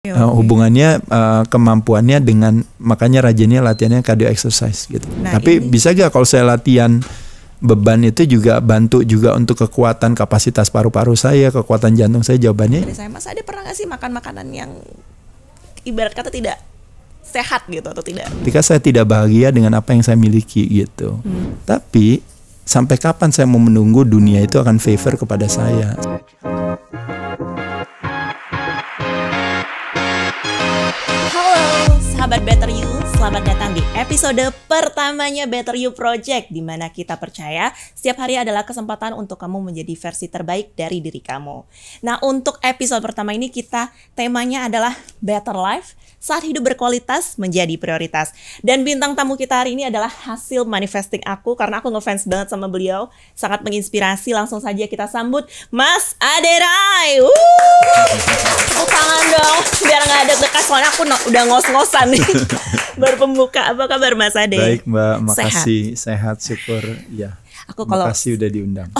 Hubungannya kemampuannya dengan, makanya rajinnya latihannya cardio exercise gitu. Nah, tapi bisa gak kalau saya latihan beban itu juga bantu juga untuk kekuatan kapasitas paru-paru saya, kekuatan jantung saya? Jawabannya dari saya, Mas Ade pernah gak sih makan makanan yang ibarat kata tidak sehat gitu atau tidak? Ketika saya tidak bahagia dengan apa yang saya miliki gitu. Tapi sampai kapan saya mau menunggu dunia itu akan favor kepada saya? Sahabat Better You, selamat datang di episode pertamanya Better You Project, di mana kita percaya setiap hari adalah kesempatan untuk kamu menjadi versi terbaik dari diri kamu. Nah, untuk episode pertama ini temanya adalah Better Life, saat hidup berkualitas menjadi prioritas. Dan bintang tamu kita hari ini adalah hasil manifesting aku, karena aku ngefans banget sama beliau, sangat menginspirasi. Langsung saja kita sambut Mas Ade Rai. Tepuk tangan dong, biar nggak ada dekat, soalnya aku udah ngos-ngosan nih. Baru pembuka. Apa kabar Mas Ade? Baik Mbak, makasih. Sehat syukur ya. Makasih udah diundang.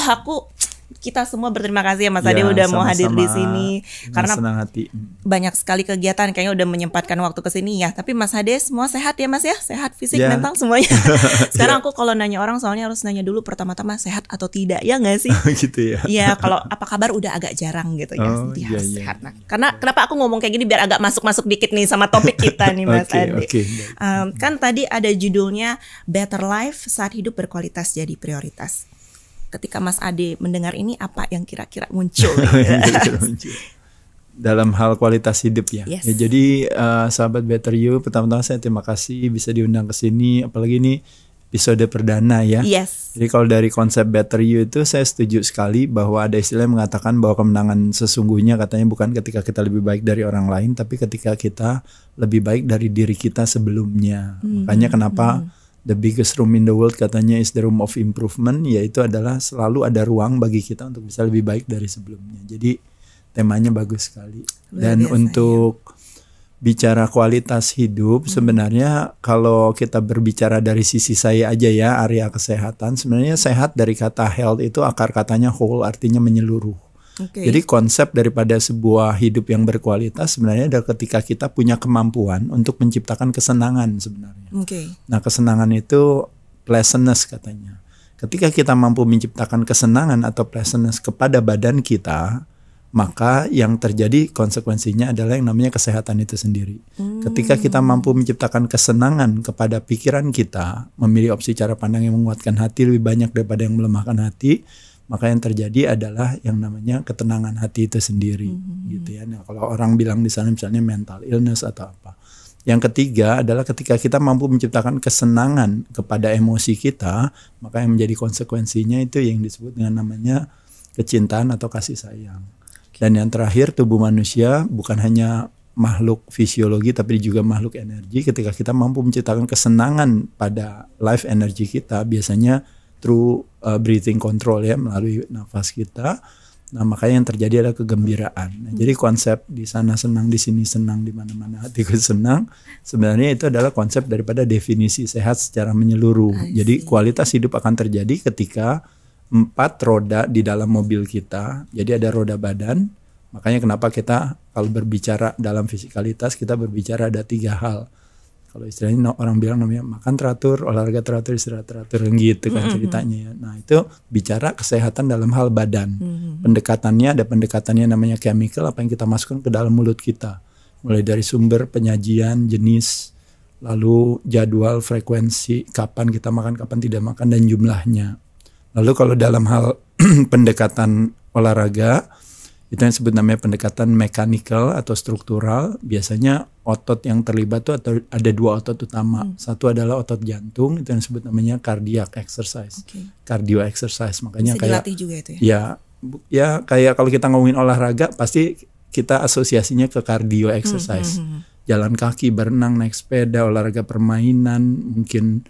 Kita semua berterima kasih ya Mas Ade udah mau hadir di sini, karena senang hati. Banyak sekali kegiatan, kayaknya udah menyempatkan waktu ke sini ya. Tapi Mas Ade semua sehat ya Mas ya? Sehat fisik, mental semuanya. Sekarang aku kalau nanya orang soalnya harus nanya dulu pertama-tama sehat atau tidak, ya nggak sih? Gitu ya. Iya, kalau apa kabar udah agak jarang gitu ya. Sehat. Nah, karena kenapa aku ngomong kayak gini biar agak masuk-masuk dikit nih sama topik kita nih Mas Ade. Kan tadi ada judulnya Better Life, saat hidup berkualitas jadi prioritas. Ketika Mas Ade mendengar ini, apa yang kira-kira muncul? Dalam hal kualitas hidup ya. Yes. Ya, jadi sahabat Better You, pertama-tama saya terima kasih bisa diundang ke sini, apalagi ini episode perdana ya. Yes. Jadi kalau dari konsep Better You itu saya setuju sekali bahwa ada istilah yang mengatakan bahwa kemenangan sesungguhnya katanya bukan ketika kita lebih baik dari orang lain, tapi ketika kita lebih baik dari diri kita sebelumnya. Makanya kenapa the biggest room in the world katanya is the room of improvement, yaitu adalah selalu ada ruang bagi kita untuk bisa lebih baik dari sebelumnya. Jadi temanya bagus sekali. Dan untuk bicara kualitas hidup, sebenarnya kalau kita berbicara dari sisi saya aja ya, area kesehatan, sebenarnya sehat dari kata health itu akar katanya whole, artinya menyeluruh. Jadi konsep daripada sebuah hidup yang berkualitas sebenarnya adalah ketika kita punya kemampuan untuk menciptakan kesenangan sebenarnya. Nah, kesenangan itu pleasantness katanya. Ketika kita mampu menciptakan kesenangan atau pleasantness kepada badan kita, maka yang terjadi konsekuensinya adalah yang namanya kesehatan itu sendiri. Ketika kita mampu menciptakan kesenangan kepada pikiran kita, memilih opsi cara pandang yang menguatkan hati lebih banyak daripada yang melemahkan hati, maka yang terjadi adalah yang namanya ketenangan hati itu sendiri, gitu ya. Nah, kalau orang bilang di sana misalnya mental illness atau apa. Yang ketiga adalah ketika kita mampu menciptakan kesenangan kepada emosi kita, maka yang menjadi konsekuensinya itu yang disebut dengan namanya kecintaan atau kasih sayang. Dan yang terakhir, tubuh manusia bukan hanya makhluk fisiologi tapi juga makhluk energi. Ketika kita mampu menciptakan kesenangan pada life energy kita, biasanya through breathing control ya, melalui nafas kita. Nah, makanya yang terjadi adalah kegembiraan. Nah, jadi konsep di sana senang, di sini senang, di mana-mana hatiku senang, sebenarnya itu adalah konsep daripada definisi sehat secara menyeluruh. Jadi kualitas hidup akan terjadi ketika 4 roda di dalam mobil kita. Jadi ada roda badan. Makanya kenapa kita kalau berbicara dalam fisikalitas, kita berbicara ada 3 hal. Kalau istilahnya orang bilang namanya makan teratur, olahraga teratur, istirahat teratur, gitu kan ceritanya ya. Nah, itu bicara kesehatan dalam hal badan. Pendekatannya ada pendekatannya namanya chemical, apa yang kita masukkan ke dalam mulut kita. Mulai dari sumber, penyajian, jenis, lalu jadwal, frekuensi, kapan kita makan, kapan tidak makan, dan jumlahnya. Lalu kalau dalam hal pendekatan olahraga, itu yang disebut namanya pendekatan mechanical atau struktural. Biasanya otot yang terlibat tuh ada 2 otot utama. Satu adalah otot jantung, itu yang disebut namanya cardiac exercise, cardio exercise. Makanya bisa kayak dilatih juga itu ya? Ya kayak kalau kita ngomongin olahraga pasti kita asosiasinya ke cardio exercise. Jalan kaki, berenang, naik sepeda, olahraga permainan, mungkin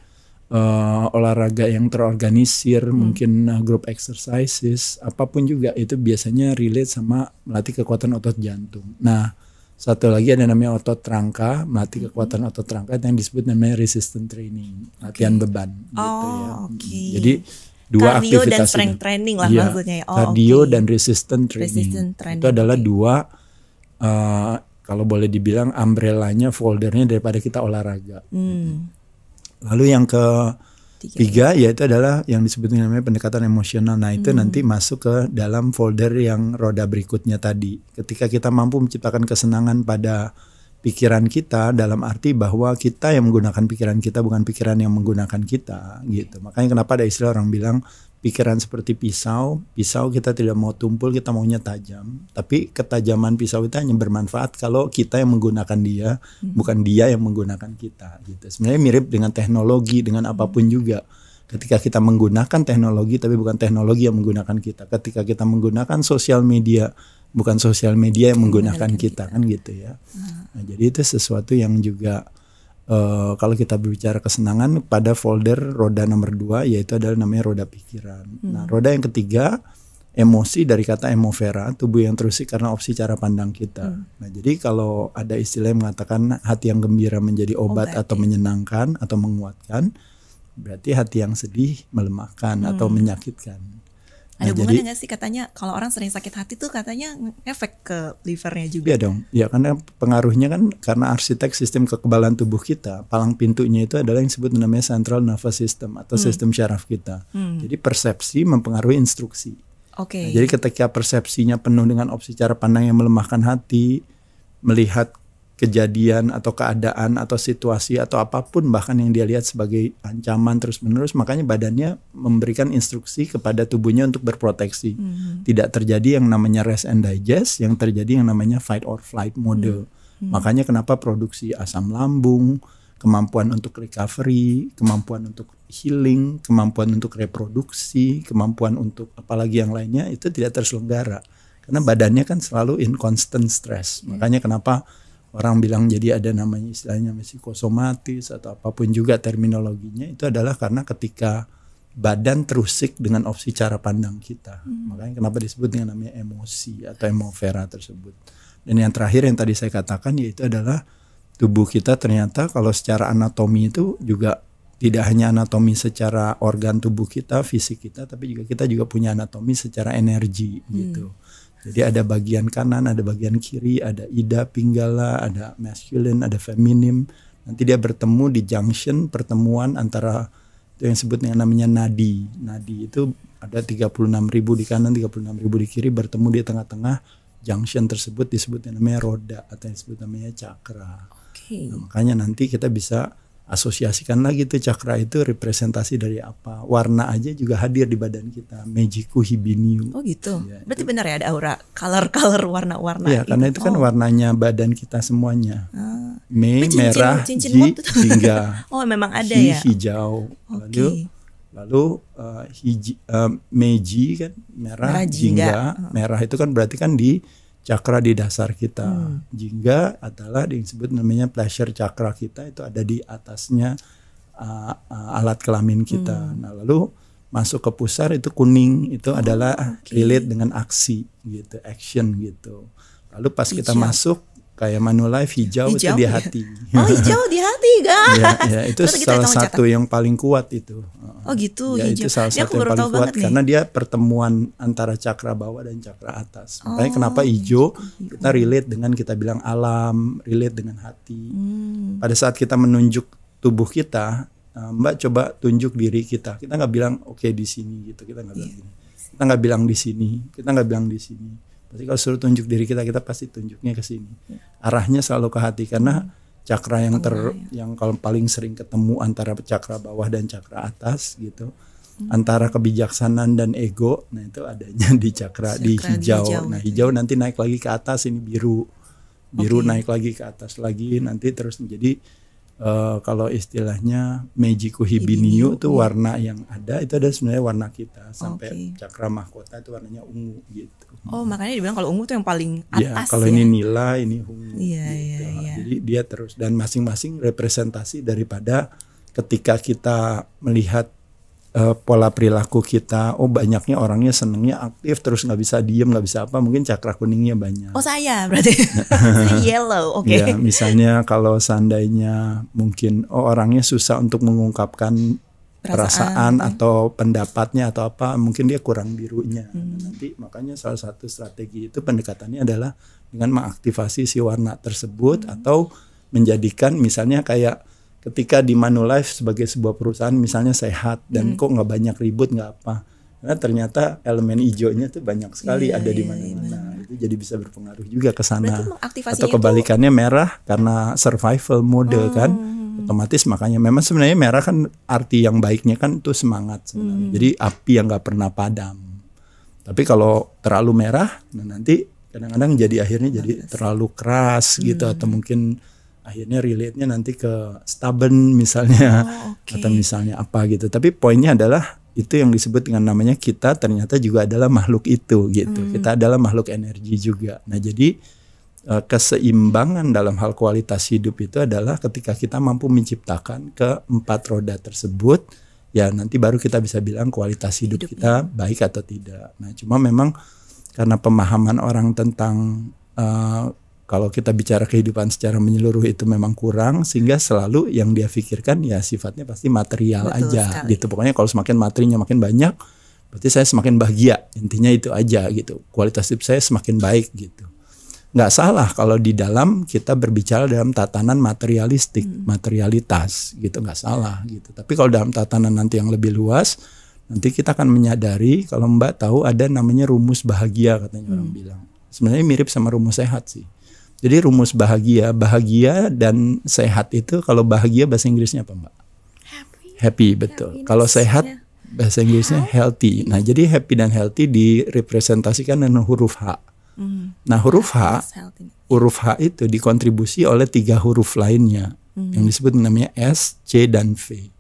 olahraga yang terorganisir, mungkin group exercises, apapun juga itu biasanya relate sama melatih kekuatan otot jantung. Nah, satu lagi ada namanya otot rangka, melatih kekuatan otot rangka yang disebut namanya resistance training, latihan beban. Gitu ya. Jadi 2 cardio aktivitas dan strength training lah maksudnya. Cardio dan resistance training. Itu adalah 2 kalau boleh dibilang umbrellanya, foldernya daripada kita olahraga. Lalu yang ketiga yaitu adalah yang disebut namanya pendekatan emosional. Nah itu nanti masuk ke dalam folder yang roda berikutnya tadi. Ketika kita mampu menciptakan kesenangan pada pikiran kita, dalam arti bahwa kita yang menggunakan pikiran kita, bukan pikiran yang menggunakan kita gitu. Makanya kenapa ada istilah orang bilang pikiran seperti pisau kita tidak mau tumpul, kita maunya tajam. Tapi ketajaman pisau itu hanya bermanfaat kalau kita yang menggunakan dia, bukan dia yang menggunakan kita gitu. Sebenarnya mirip dengan teknologi, dengan apapun juga. Ketika kita menggunakan teknologi tapi bukan teknologi yang menggunakan kita. Ketika kita menggunakan sosial media, bukan sosial media yang menggunakan kita, kan gitu ya. Nah, jadi itu sesuatu yang juga kalau kita berbicara kesenangan pada folder roda nomor 2 yaitu adalah namanya roda pikiran. Nah, roda yang ketiga emosi dari kata emovera, tubuh yang terusik karena opsi cara pandang kita. Nah, jadi kalau ada istilah yang mengatakan hati yang gembira menjadi obat atau menyenangkan atau menguatkan, berarti hati yang sedih melemahkan atau menyakitkan. Ada hubungannya nggak sih katanya kalau orang sering sakit hati tuh katanya efek ke livernya juga? Iya dong, ya karena pengaruhnya kan karena arsitek sistem kekebalan tubuh kita, palang pintunya itu adalah yang disebut namanya central nervous system atau sistem syaraf kita. Jadi persepsi mempengaruhi instruksi. Nah, jadi ketika persepsinya penuh dengan opsi cara pandang yang melemahkan hati, melihat kejadian atau keadaan atau situasi atau apapun bahkan yang dia lihat sebagai ancaman terus-menerus, makanya badannya memberikan instruksi kepada tubuhnya untuk berproteksi. Tidak terjadi yang namanya rest and digest, yang terjadi yang namanya fight or flight mode. Makanya kenapa produksi asam lambung, kemampuan untuk recovery, kemampuan untuk healing, kemampuan untuk reproduksi, kemampuan untuk apalagi yang lainnya itu tidak terselenggara. Karena badannya kan selalu in constant stress. Makanya kenapa orang bilang jadi ada namanya istilahnya psikosomatis atau apapun juga terminologinya, itu adalah karena ketika badan terusik dengan opsi cara pandang kita. Makanya kenapa disebut dengan namanya emosi atau emovera tersebut. Dan yang terakhir yang tadi saya katakan yaitu adalah tubuh kita ternyata kalau secara anatomi itu juga tidak hanya anatomi secara organ tubuh kita, fisik kita, tapi juga kita juga punya anatomi secara energi gitu. Jadi ada bagian kanan, ada bagian kiri, ada ida, pinggala, ada masculine, ada feminim. Nanti dia bertemu di junction, pertemuan antara itu yang disebut yang namanya nadi. Nadi itu ada 36.000 di kanan, 36.000 di kiri, bertemu di tengah-tengah junction tersebut disebut yang namanya roda atau yang disebut namanya cakra. Nah, makanya nanti kita bisa asosiasikan lagi tuh cakra itu representasi dari apa. Warna aja juga hadir di badan kita. Mejiku hibiniu. Oh gitu. Ya, berarti benar ya ada aura color warna-warna. Iya, karena itu kan warnanya badan kita semuanya. Merah, jingga. Oh, memang ada ya. Hijau. Lalu meji kan merah jingga. Merah itu kan berarti kan di cakra di dasar kita. Jingga adalah yang disebut namanya pleasure cakra kita, itu ada di atasnya alat kelamin kita. Nah, lalu masuk ke pusar itu kuning, itu adalah relate dengan aksi gitu, action gitu. Lalu pas kita masuk kayak Manulife hijau itu di hati. Oh, hijau di hati, guys. Ya, itu salah satu yang paling kuat itu. Oh gitu, ya, hijau. Itu salah satu yang paling kuat karena dia pertemuan antara cakra bawah dan cakra atas. Makanya kenapa hijau kita relate dengan kita bilang alam, relate dengan hati. Pada saat kita menunjuk tubuh kita, Mbak coba tunjuk diri kita. Kita nggak bilang oke di sini gitu, kita nggak bilang gini. Kita nggak bilang di sini, kita nggak bilang di sini. Pasti kalau suruh tunjuk diri kita pasti tunjuknya ke sini. Arahnya selalu ke hati karena cakra yang yang kalau paling sering ketemu antara cakra bawah dan cakra atas gitu. Antara kebijaksanaan dan ego, nah itu adanya di cakra di hijau. Nah, hijau nanti naik lagi ke atas, ini biru. Biru naik lagi ke atas lagi, nanti terus menjadi kalau istilahnya Mejiku Hibiniu itu warna yang ada itu adalah sebenarnya warna kita sampai cakra mahkota itu warnanya ungu gitu. Oh, makanya dibilang kalau ungu itu yang paling atas ya. Kalau ini nila, ini ungu. Iya, gitu. iya. Jadi dia terus dan masing-masing representasi daripada ketika kita melihat pola perilaku kita, banyaknya orangnya senengnya aktif terus nggak bisa diem, nggak bisa apa, mungkin cakra kuningnya banyak. Oh, saya berarti yellow, oke. Ya, misalnya kalau seandainya mungkin orangnya susah untuk mengungkapkan perasaan atau pendapatnya atau apa, mungkin dia kurang birunya. Nanti makanya salah satu strategi itu pendekatannya adalah dengan mengaktifasi si warna tersebut atau menjadikan misalnya kayak ketika di Manulife sebagai sebuah perusahaan misalnya sehat dan kok nggak banyak ribut nggak apa, karena ternyata elemen hijaunya tuh banyak sekali ada di mana-mana. Itu jadi bisa berpengaruh juga ke sana. Atau kebalikannya merah karena survival mode kan, otomatis makanya memang sebenarnya merah kan arti yang baiknya kan itu semangat sebenarnya. Jadi api yang nggak pernah padam. Tapi kalau terlalu merah, nah nanti kadang-kadang jadi akhirnya jadi terlalu keras gitu, atau mungkin akhirnya relate-nya nanti ke stubborn misalnya, atau misalnya apa gitu. Tapi poinnya adalah itu yang disebut dengan namanya kita ternyata juga adalah makhluk itu gitu. Kita adalah makhluk energi juga. Nah jadi keseimbangan dalam hal kualitas hidup itu adalah ketika kita mampu menciptakan keempat roda tersebut, ya nanti baru kita bisa bilang kualitas hidup kita baik atau tidak. Nah cuma memang karena pemahaman orang tentang kalau kita bicara kehidupan secara menyeluruh itu memang kurang, sehingga selalu yang dia pikirkan ya sifatnya pasti material aja gitu. Pokoknya kalau semakin materinya makin banyak, berarti saya semakin bahagia. Intinya itu aja gitu. Kualitas hidup saya semakin baik gitu. Nggak salah kalau di dalam kita berbicara dalam tatanan materialistik, materialitas gitu, nggak salah gitu. Tapi kalau dalam tatanan nanti yang lebih luas, nanti kita akan menyadari kalau Mbak tahu ada namanya rumus bahagia katanya orang bilang. Sebenarnya mirip sama rumus sehat sih. Jadi rumus bahagia dan sehat itu, kalau bahagia bahasa Inggrisnya apa Mbak? Happy, betul. Kalau sehat bahasa Inggrisnya healthy. Nah jadi happy dan healthy direpresentasikan dengan huruf H. Nah huruf H itu dikontribusi oleh 3 huruf lainnya yang disebut namanya S, C, dan V.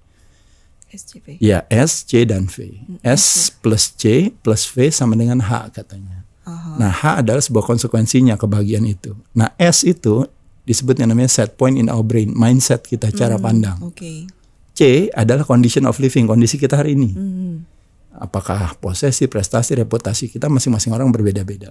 Ya S, C, dan V. S plus C plus V sama dengan H katanya. Nah H adalah sebuah konsekuensinya kebahagiaan itu. Nah S itu disebut yang namanya set point in our brain, mindset kita, cara pandang. C adalah condition of living, kondisi kita hari ini. Apakah posesi, prestasi, reputasi kita masing-masing orang berbeda-beda.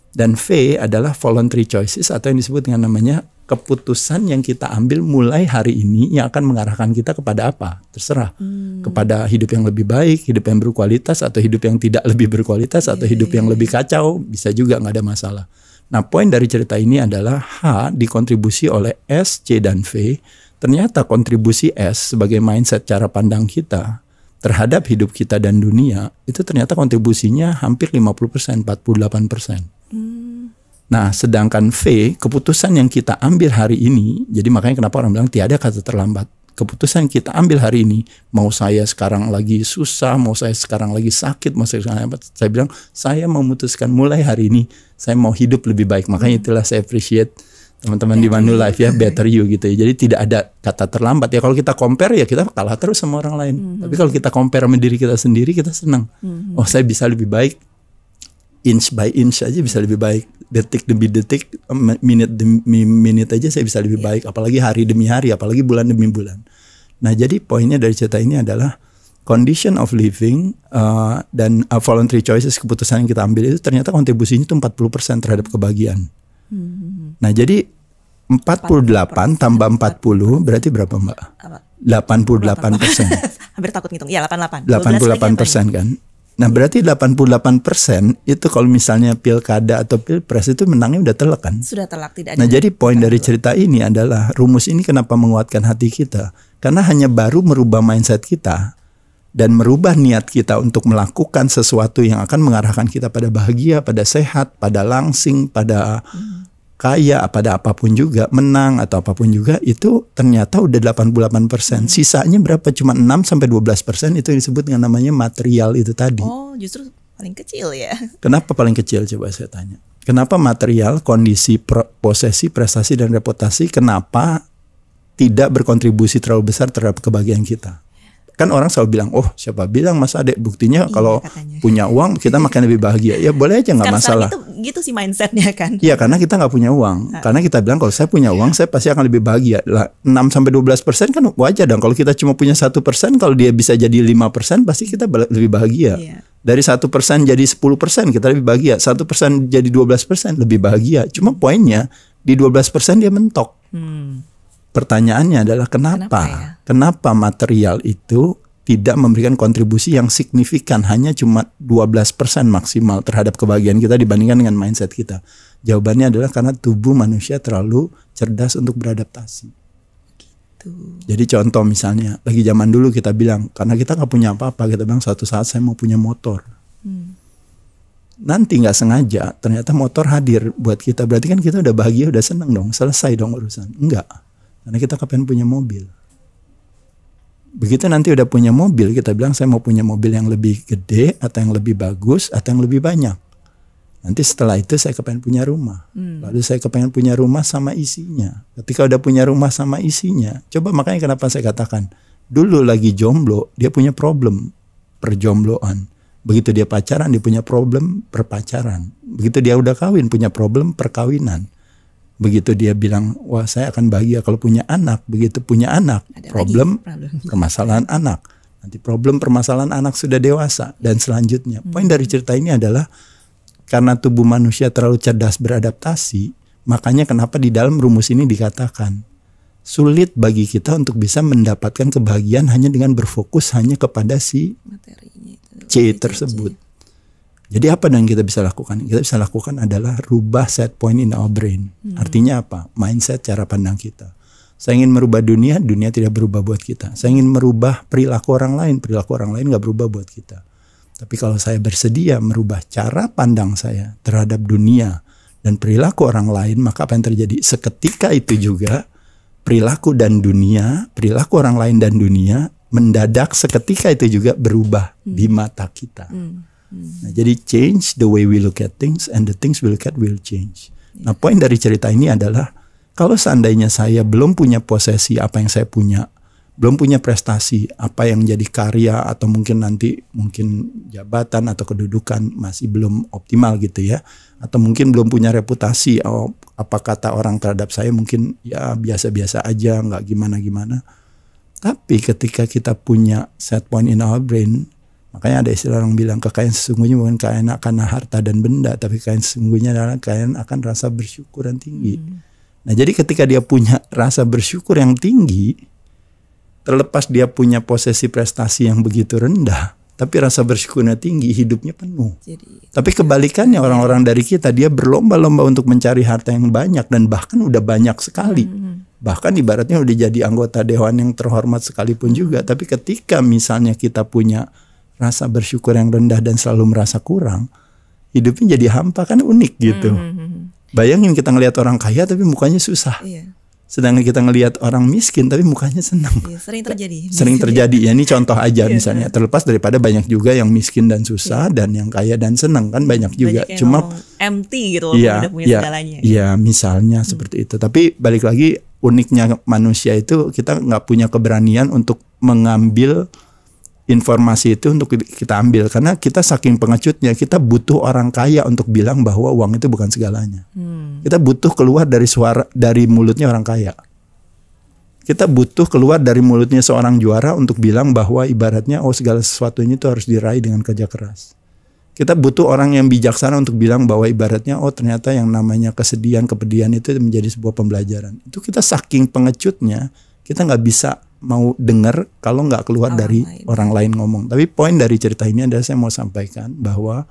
Dan V adalah voluntary choices atau yang disebut dengan namanya keputusan yang kita ambil mulai hari ini yang akan mengarahkan kita kepada apa, terserah. Kepada hidup yang lebih baik, hidup yang berkualitas, atau hidup yang tidak lebih berkualitas, atau hidup yang lebih kacau, bisa juga, nggak ada masalah. Nah poin dari cerita ini adalah H dikontribusi oleh S, C, dan V. Ternyata kontribusi S sebagai mindset cara pandang kita terhadap hidup kita dan dunia, itu ternyata kontribusinya hampir 50%, 48%. Nah sedangkan V, keputusan yang kita ambil hari ini, jadi makanya kenapa orang bilang tiada kata terlambat. Keputusan yang kita ambil hari ini, mau saya sekarang lagi susah, mau saya sekarang lagi sakit, mau saya sekarang apa, saya bilang saya memutuskan mulai hari ini saya mau hidup lebih baik. Makanya itulah saya appreciate teman-teman di Manulife ya, better you gitu ya. Jadi tidak ada kata terlambat ya. Kalau kita compare ya kita kalah terus sama orang lain. Tapi kalau kita compare sama diri kita sendiri, kita senang. Oh saya bisa lebih baik, inch by inch aja bisa lebih baik, detik demi detik, minute demi minute aja saya bisa lebih baik, apalagi hari demi hari, apalagi bulan demi bulan. Nah jadi poinnya dari cerita ini adalah condition of living dan voluntary choices, keputusan yang kita ambil itu ternyata kontribusinya itu 40% terhadap kebahagiaan. Nah jadi 48 tambah 40 berarti berapa Mbak? 88%. Hampir takut ngitung. Ya 88%. 88% kan. Nah berarti 88% itu kalau misalnya pilkada atau pilpres itu menangnya udah telak kan? Sudah telak, tidak ada. Nah jadi poin dari cerita ini adalah rumus ini kenapa menguatkan hati kita? Karena hanya baru merubah mindset kita dan merubah niat kita untuk melakukan sesuatu yang akan mengarahkan kita pada bahagia, pada sehat, pada langsing, pada kaya, pada apapun juga, menang atau apapun juga, itu ternyata udah 88%. Sisanya berapa? Cuma 6-12% itu yang disebut dengan namanya material itu tadi. Oh, justru paling kecil ya. Kenapa paling kecil? Coba saya tanya. Kenapa material, kondisi, posesi, prestasi, dan reputasi, kenapa tidak berkontribusi terlalu besar terhadap kebahagiaan kita? Kan orang selalu bilang, oh siapa bilang Mas Ade, buktinya kalau punya uang kita makin lebih bahagia. Ya boleh aja, nggak masalah. Gitu sih mindsetnya kan. Iya karena kita nggak punya uang. Karena kita bilang kalau saya punya uang saya pasti akan lebih bahagia. Lah 6-12% kan wajar dong. Kalau kita cuma punya 1%, kalau dia bisa jadi 5% pasti kita lebih bahagia. Dari 1% jadi 10% kita lebih bahagia. 1% jadi 12% lebih bahagia. Cuma poinnya di 12% dia mentok. Pertanyaannya adalah kenapa material itu tidak memberikan kontribusi yang signifikan, hanya cuma 12% maksimal terhadap kebahagiaan kita dibandingkan dengan mindset kita. Jawabannya adalah karena tubuh manusia terlalu cerdas untuk beradaptasi. Jadi contoh misalnya, lagi zaman dulu kita bilang, karena kita nggak punya apa-apa, kita bilang suatu saat saya mau punya motor. Nanti nggak sengaja, ternyata motor hadir buat kita. Berarti kan kita udah bahagia, udah seneng dong, selesai dong urusan. Enggak, karena kita kepengen punya mobil. Begitu nanti udah punya mobil, kita bilang saya mau punya mobil yang lebih gede, atau yang lebih bagus, atau yang lebih banyak. Nanti setelah itu saya kepengen punya rumah. Lalu saya kepengen punya rumah sama isinya. Ketika udah punya rumah sama isinya, coba makanya kenapa saya katakan, dulu lagi jomblo, dia punya problem perjombloan. Begitu dia pacaran, dia punya problem perpacaran. Begitu dia udah kawin, punya problem perkawinan. Begitu dia bilang, wah saya akan bahagia kalau punya anak. Begitu punya anak, problem permasalahan anak. Nanti problem permasalahan anak sudah dewasa. Dan selanjutnya, poin dari cerita ini adalah, karena tubuh manusia terlalu cerdas beradaptasi, makanya kenapa di dalam rumus ini dikatakan sulit bagi kita untuk bisa mendapatkan kebahagiaan hanya dengan berfokus hanya kepada si materinya itu, C tersebut. Jadi apa yang kita bisa lakukan? Kita bisa lakukan adalah rubah set point in our brain. Artinya apa? Mindset, cara pandang kita. Saya ingin merubah dunia, dunia tidak berubah buat kita. Saya ingin merubah perilaku orang lain nggak berubah buat kita. Tapi kalau saya bersedia merubah cara pandang saya terhadap dunia dan perilaku orang lain, maka apa yang terjadi? Seketika itu juga perilaku orang lain dan dunia mendadak seketika itu juga berubah di mata kita. Nah, jadi change the way we look at things and the things we look at will change. Nah, poin dari cerita ini adalah kalau seandainya saya belum punya posesi apa yang saya punya, belum punya prestasi, apa yang jadi karya atau mungkin jabatan atau kedudukan masih belum optimal gitu ya, atau mungkin belum punya reputasi, apa kata orang terhadap saya mungkin ya biasa-biasa aja, nggak gimana-gimana. Tapi ketika kita punya set point in our brain, makanya ada istilah orang bilang kekayaan sesungguhnya bukan kekayaan karena harta dan benda, tapi kekayaan sesungguhnya adalah kekayaan akan rasa bersyukur yang tinggi. Nah, jadi ketika dia punya rasa bersyukur yang tinggi, terlepas dia punya posisi prestasi yang begitu rendah, tapi rasa bersyukurnya tinggi, hidupnya penuh. Tapi kebalikannya orang-orang dari kita, dia berlomba-lomba untuk mencari harta yang banyak dan bahkan udah banyak sekali. Bahkan ibaratnya udah jadi anggota dewan yang terhormat sekalipun juga. Tapi ketika misalnya kita punya rasa bersyukur yang rendah dan selalu merasa kurang, hidupnya jadi hampa, kan unik gitu. Bayangin kita ngelihat orang kaya tapi mukanya susah. Sedangkan kita ngelihat orang miskin tapi mukanya senang. Sering terjadi. Sering terjadi. Ya, ini contoh aja misalnya. Terlepas daripada banyak juga yang miskin dan susah dan yang kaya dan senang, kan banyak juga. Banyak Cuma empty gitu, udah punya segalanya. Iya, misalnya seperti itu. Tapi balik lagi, uniknya manusia itu kita nggak punya keberanian untuk mengambil informasi itu untuk kita ambil, karena kita saking pengecutnya, kita butuh orang kaya untuk bilang bahwa uang itu bukan segalanya. Kita butuh keluar dari mulutnya orang kaya. Kita butuh keluar dari mulutnya seorang juara untuk bilang bahwa ibaratnya segala sesuatunya itu harus diraih dengan kerja keras. Kita butuh orang yang bijaksana untuk bilang bahwa ibaratnya ternyata yang namanya kesedihan, kepedihan itu menjadi sebuah pembelajaran. Itu kita saking pengecutnya, kita nggak bisa mau dengar kalau nggak keluar dari orang lain ngomong. Tapi poin dari cerita ini adalah saya mau sampaikan bahwa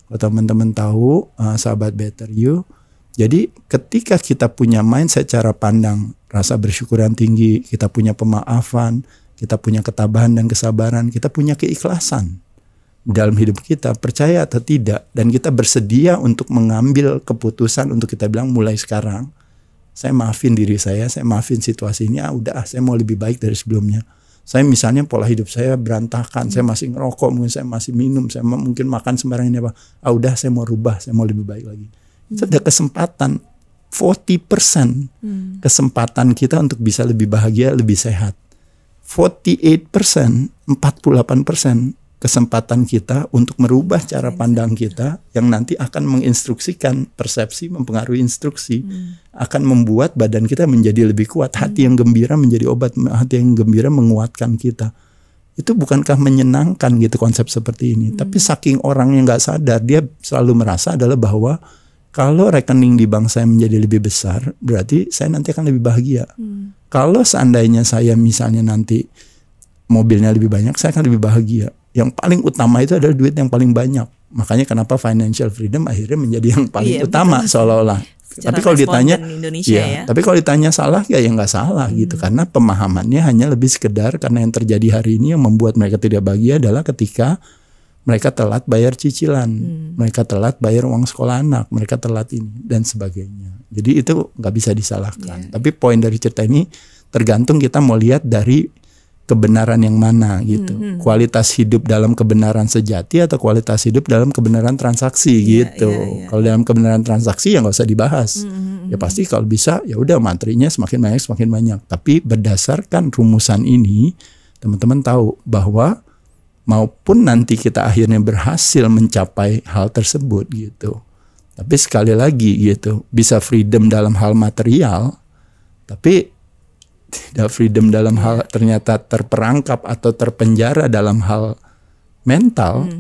kalau teman-teman tahu, sahabat Better You, jadi ketika kita punya mindset cara pandang, rasa bersyukur yang tinggi, kita punya pemaafan, kita punya ketabahan dan kesabaran, kita punya keikhlasan dalam hidup kita, percaya atau tidak, dan kita bersedia untuk mengambil keputusan untuk kita bilang mulai sekarang, saya maafin diri saya maafin situasi ini, saya mau lebih baik dari sebelumnya. Saya misalnya pola hidup saya berantakan, saya masih ngerokok, mungkin saya masih minum, saya mungkin makan sembarangan saya mau rubah, saya mau lebih baik lagi. Itu ada kesempatan 40% kesempatan kita untuk bisa lebih bahagia, lebih sehat. 48%, 48% kesempatan kita untuk merubah cara pandang kita yang nanti akan menginstruksikan persepsi, mempengaruhi instruksi, akan membuat badan kita menjadi lebih kuat. Hati yang gembira menjadi obat, hati yang gembira menguatkan kita. Itu bukankah menyenangkan gitu konsep seperti ini? Tapi saking orang yang nggak sadar, dia selalu merasa adalah bahwa kalau rekening di bank saya menjadi lebih besar, berarti saya nanti akan lebih bahagia. Kalau seandainya saya misalnya nanti mobilnya lebih banyak, saya akan lebih bahagia. Yang paling utama itu adalah duit yang paling banyak. Makanya kenapa financial freedom akhirnya menjadi yang paling Iya, utama seolah-olah. Tapi kalau ditanya, Indonesia ya. tapi kalau ditanya salah ya nggak salah gitu, karena pemahamannya hanya lebih sekedar karena yang terjadi hari ini yang membuat mereka tidak bahagia adalah ketika mereka telat bayar cicilan, mereka telat bayar uang sekolah anak, mereka telat ini dan sebagainya. Jadi itu nggak bisa disalahkan. Tapi poin dari cerita ini tergantung kita mau lihat dari kebenaran yang mana gitu. Kualitas hidup dalam kebenaran sejati atau kualitas hidup dalam kebenaran transaksi gitu. Kalau dalam kebenaran transaksi ya nggak usah dibahas. Ya pasti kalau bisa ya udah materinya semakin banyak. Tapi berdasarkan rumusan ini teman-teman tahu bahwa maupun nanti kita akhirnya berhasil mencapai hal tersebut gitu. Tapi sekali lagi gitu, bisa freedom dalam hal material, tapi tidak freedom dalam hal ternyata terperangkap atau terpenjara dalam hal mental,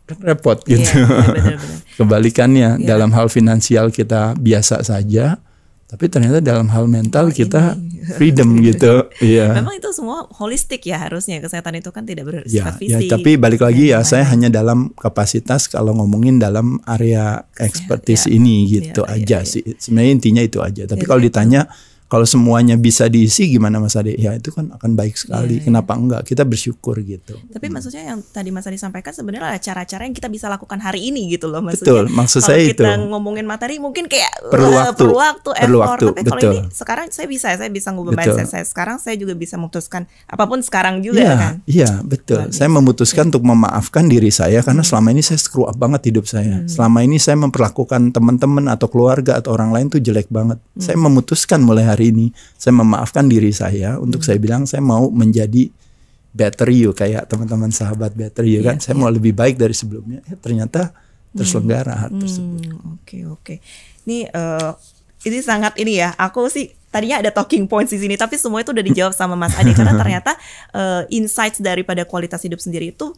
kan repot gitu. Benar. Kebalikannya dalam hal finansial kita biasa saja, tapi ternyata dalam hal mental kita freedom gitu. Iya. Memang itu semua holistik ya harusnya, kesehatan itu kan tidak bersifat fisik. Ya, tapi balik lagi ya, saya hanya dalam kapasitas kalau ngomongin dalam area expertise ini gitu aja sih. Sebenarnya intinya itu aja. Tapi kalau ditanya kalau semuanya bisa diisi gimana Mas Ade? Ya itu kan akan baik sekali. Kenapa enggak? Kita bersyukur gitu. Tapi maksudnya yang tadi Mas Ade sampaikan sebenarnya cara-cara yang kita bisa lakukan hari ini gitu loh maksudnya. Betul, maksud saya itu. Kalau kita ngomongin materi mungkin kayak perlu waktu, effort. Tapi kalau ini sekarang saya bisa ngubah mindset saya. Sekarang saya juga bisa memutuskan apapun sekarang juga kan. Iya, betul. Saya memutuskan untuk memaafkan diri saya karena selama ini saya screw up banget hidup saya. Selama ini saya memperlakukan teman-teman atau keluarga atau orang lain tuh jelek banget. Saya memutuskan mulai hari ini saya memaafkan diri saya untuk saya bilang saya mau menjadi better you kayak teman-teman sahabat better you kan. Saya mau lebih baik dari sebelumnya. Ternyata terselenggara hal tersebut. Oke. Ini sangat ini ya. Aku sih tadinya ada talking points di sini, tapi semua itu udah dijawab sama Mas Ade karena ternyata insights daripada kualitas hidup sendiri itu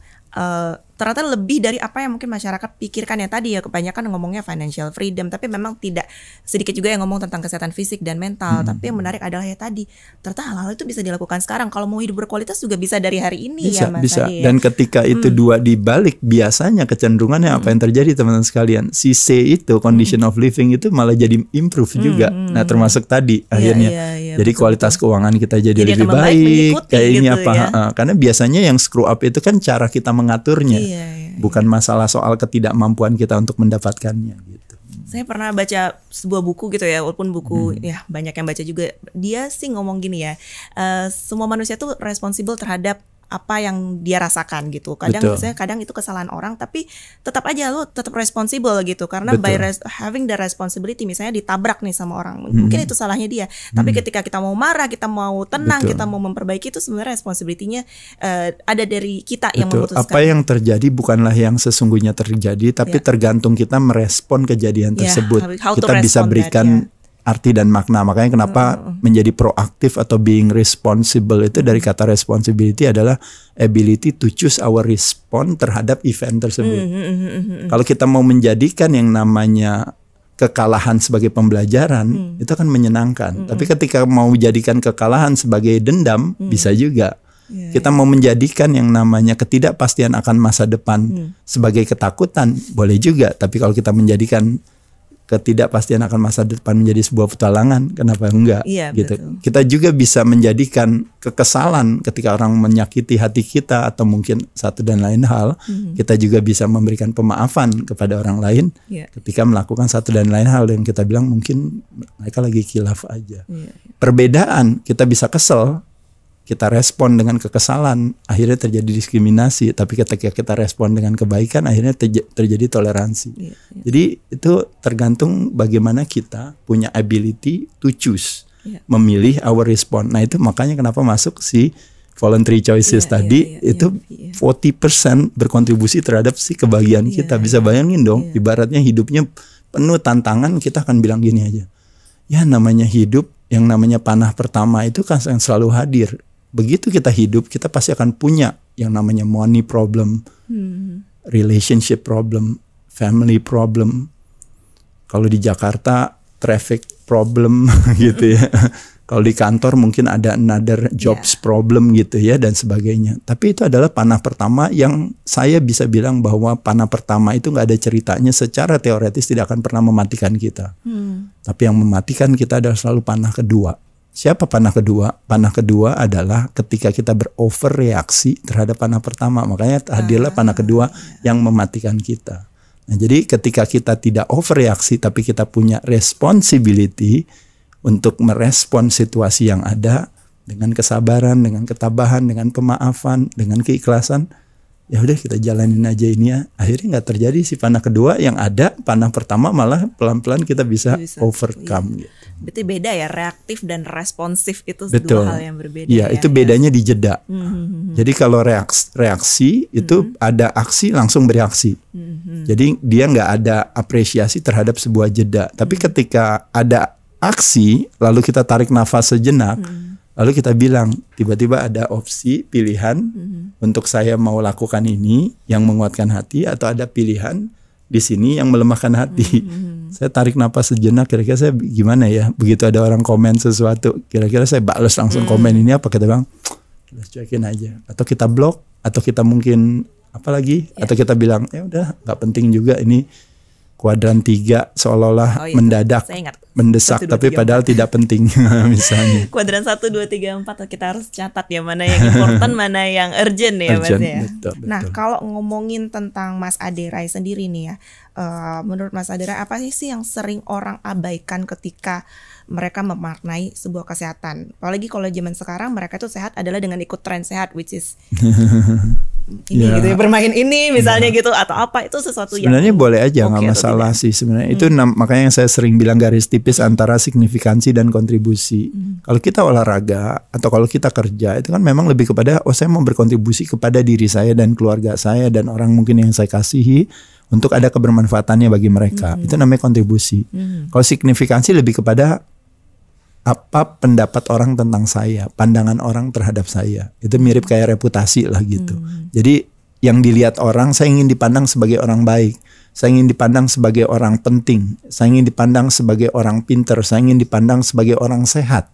ternyata lebih dari apa yang mungkin masyarakat pikirkan. Yang tadi ya kebanyakan ngomongnya financial freedom, tapi memang tidak sedikit juga yang ngomong tentang kesehatan fisik dan mental. Tapi yang menarik adalah ya tadi ternyata hal-hal itu bisa dilakukan sekarang. Kalau mau hidup berkualitas juga bisa dari hari ini ya Mas Ade. Dan ketika itu dua dibalik, biasanya kecenderungannya apa yang terjadi teman-teman sekalian? Si C itu condition of living itu malah jadi improve juga. Nah termasuk tadi akhirnya. Jadi kualitas keuangan kita jadi lebih baik. Kayak ini gitu apa? Karena biasanya yang screw up itu kan cara kita mengaturnya. Bukan masalah soal ketidakmampuan kita untuk mendapatkannya gitu. Saya pernah baca sebuah buku gitu ya, walaupun buku ya banyak yang baca juga. Dia sih ngomong gini ya, semua manusia tuh responsible terhadap apa yang dia rasakan gitu. Kadang itu kesalahan orang, tapi tetap aja lo tetap responsible gitu. Karena by having the responsibility, misalnya ditabrak nih sama orang, mungkin itu salahnya dia. Tapi ketika kita mau marah, kita mau tenang, kita mau memperbaiki, itu sebenarnya responsibility-nya ada dari kita yang memutuskan. Apa yang terjadi bukanlah yang sesungguhnya terjadi, tapi tergantung kita merespon kejadian tersebut. Kita bisa berikan arti dan makna. Makanya kenapa menjadi proaktif atau being responsible itu dari kata responsibility adalah ability to choose our response terhadap event tersebut. Kalau kita mau menjadikan yang namanya kekalahan sebagai pembelajaran, itu akan menyenangkan. Tapi ketika mau jadikan kekalahan sebagai dendam, bisa juga. Kita mau menjadikan yang namanya ketidakpastian akan masa depan sebagai ketakutan, boleh juga. Tapi kalau kita menjadikan ketidakpastian akan masa depan menjadi sebuah petualangan, kenapa enggak? Gitu. Betul. Kita juga bisa menjadikan kekesalan ketika orang menyakiti hati kita atau mungkin satu dan lain hal, kita juga bisa memberikan pemaafan kepada orang lain ketika melakukan satu dan lain hal yang kita bilang mungkin mereka lagi khilaf aja. Perbedaan, kita bisa kesel, kita respon dengan kekesalan, akhirnya terjadi diskriminasi. Tapi ketika kita respon dengan kebaikan, akhirnya terjadi toleransi. Jadi itu tergantung bagaimana kita punya ability to choose, memilih our response. Nah itu makanya kenapa masuk si voluntary choices tadi, itu 40% berkontribusi terhadap si kebahagiaan kita. Bisa bayangin dong, ibaratnya hidupnya penuh tantangan, kita akan bilang gini aja, ya namanya hidup, yang namanya panah pertama itu kan yang selalu hadir. Begitu kita hidup, kita pasti akan punya yang namanya money problem, relationship problem, family problem. Kalau di Jakarta, traffic problem gitu ya. Kalau di kantor mungkin ada another jobs problem gitu ya dan sebagainya. Tapi itu adalah panah pertama yang saya bisa bilang bahwa panah pertama itu nggak ada ceritanya, secara teoretis tidak akan pernah mematikan kita. Tapi yang mematikan kita adalah selalu panah kedua. Siapa panah kedua? Panah kedua adalah ketika kita beroverreaksi terhadap panah pertama. Makanya hadirlah panah kedua yang mematikan kita. Nah, jadi ketika kita tidak overreaksi tapi kita punya responsibility untuk merespon situasi yang ada dengan kesabaran, dengan ketabahan, dengan pemaafan, dengan keikhlasan, ya udah kita jalanin aja ini ya. Akhirnya nggak terjadi si panah kedua yang ada, panah pertama malah pelan-pelan kita bisa overcome. Iya. Gitu. Berarti beda ya, reaktif dan responsif itu Betul. dua hal yang berbeda. Iya, itu bedanya di jeda. Jadi kalau reaksi itu ada aksi langsung bereaksi. Jadi dia nggak ada apresiasi terhadap sebuah jeda. Tapi ketika ada aksi, lalu kita tarik nafas sejenak, lalu kita bilang, tiba-tiba ada opsi, pilihan untuk saya mau lakukan ini yang menguatkan hati, atau ada pilihan di sini yang melemahkan hati. Saya tarik nafas sejenak, kira-kira saya gimana ya? Begitu ada orang komen sesuatu, kira-kira saya balas langsung komen ini apa? Kita bilang, cuekin aja. Atau kita blok, atau kita mungkin apa lagi? Atau kita bilang, ya udah, nggak penting juga ini. Kuadran 3 seolah-olah mendadak, mendesak, 1, 2, 3, tapi padahal tidak penting misalnya. Kuadran 1, 2, 3, 4 kita harus catat ya, mana yang important, mana yang urgent ya Mas ya. Betul. Nah kalau ngomongin tentang Mas Aderai sendiri nih ya, menurut Mas Aderai apa sih yang sering orang abaikan ketika mereka memaknai sebuah kesehatan? Apalagi kalau zaman sekarang mereka tuh sehat adalah dengan ikut tren sehat, which is ini gitu ya, bermain ini misalnya gitu atau apa, itu sesuatu yang sebenarnya boleh aja, nggak masalah sih sebenarnya. Itu makanya yang saya sering bilang garis tipis antara signifikansi dan kontribusi. Kalau kita olahraga atau kalau kita kerja itu kan memang lebih kepada saya mau berkontribusi kepada diri saya dan keluarga saya dan orang mungkin yang saya kasihi untuk ada kebermanfaatannya bagi mereka. Itu namanya kontribusi. Kalau signifikansi lebih kepada apa pendapat orang tentang saya, pandangan orang terhadap saya. Itu mirip kayak reputasi lah gitu. Jadi yang dilihat orang, saya ingin dipandang sebagai orang baik, saya ingin dipandang sebagai orang penting, saya ingin dipandang sebagai orang pinter, saya ingin dipandang sebagai orang sehat.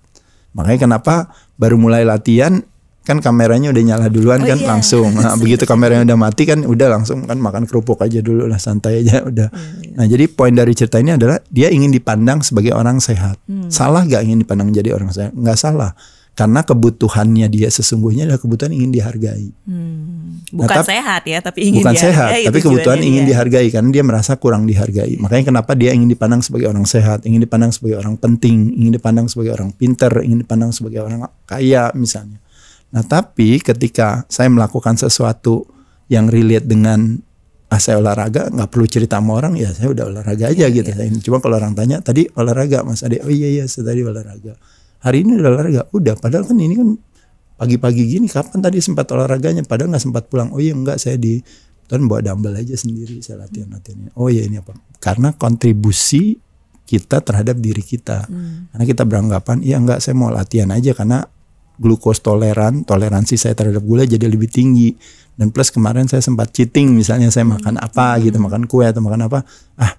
Makanya kenapa baru mulai latihan kan kameranya udah nyala duluan langsung. Nah, begitu kameranya udah mati kan udah langsung kan makan kerupuk aja dulu lah, santai aja udah. Nah, jadi poin dari cerita ini adalah dia ingin dipandang sebagai orang sehat. Salah gak ingin dipandang jadi orang sehat? Nggak salah. Karena kebutuhannya dia sesungguhnya adalah kebutuhan ingin dihargai. Bukan sehat ya, tapi ingin bukan dihargai. Sehat, tapi kebutuhan ingin dihargai karena dia merasa kurang dihargai. Makanya kenapa dia ingin dipandang sebagai orang sehat, ingin dipandang sebagai orang penting, ingin dipandang sebagai orang pinter, ingin dipandang sebagai orang kaya misalnya. Nah, tapi ketika saya melakukan sesuatu yang relate dengan saya olahraga, nggak perlu cerita sama orang, ya saya udah olahraga aja gitu. Cuma kalau orang tanya, tadi olahraga Mas Ade, oh iya saya tadi olahraga. Hari ini udah olahraga, udah. Padahal kan ini kan pagi-pagi gini, kapan tadi sempat olahraganya? Padahal nggak sempat pulang. Oh iya enggak, saya di bawa dumbbell aja sendiri, saya latihan-latihannya. Oh iya ini apa? Karena kontribusi kita terhadap diri kita. Karena kita beranggapan, iya enggak, saya mau latihan aja karena glukos toleransi saya terhadap gula jadi lebih tinggi. Dan plus kemarin saya sempat cheating, misalnya saya makan apa gitu, makan kue atau makan apa.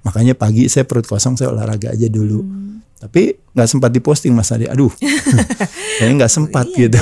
Makanya pagi saya perut kosong, saya olahraga aja dulu. Tapi nggak sempat diposting Mas Ade. Aduh, kayaknya nggak sempat gitu.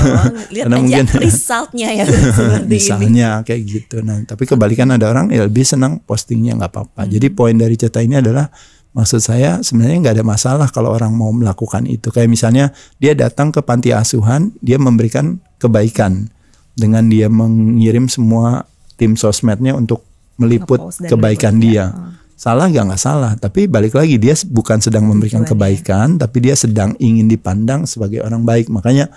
Lihat karena aja mungkin resultnya ya seperti misalnya ini. Kayak gitu. Nah, tapi kebalikan ada orang ya lebih senang postingnya, nggak apa-apa. Jadi poin dari cerita ini adalah, maksud saya sebenarnya nggak ada masalah kalau orang mau melakukan itu. Kayak misalnya dia datang ke panti asuhan, dia memberikan kebaikan dengan dia mengirim semua tim sosmednya untuk meliput kebaikan dia. Salah nggak salah, tapi balik lagi dia bukan sedang memberikan kebaikan, tapi dia sedang ingin dipandang sebagai orang baik. Makanya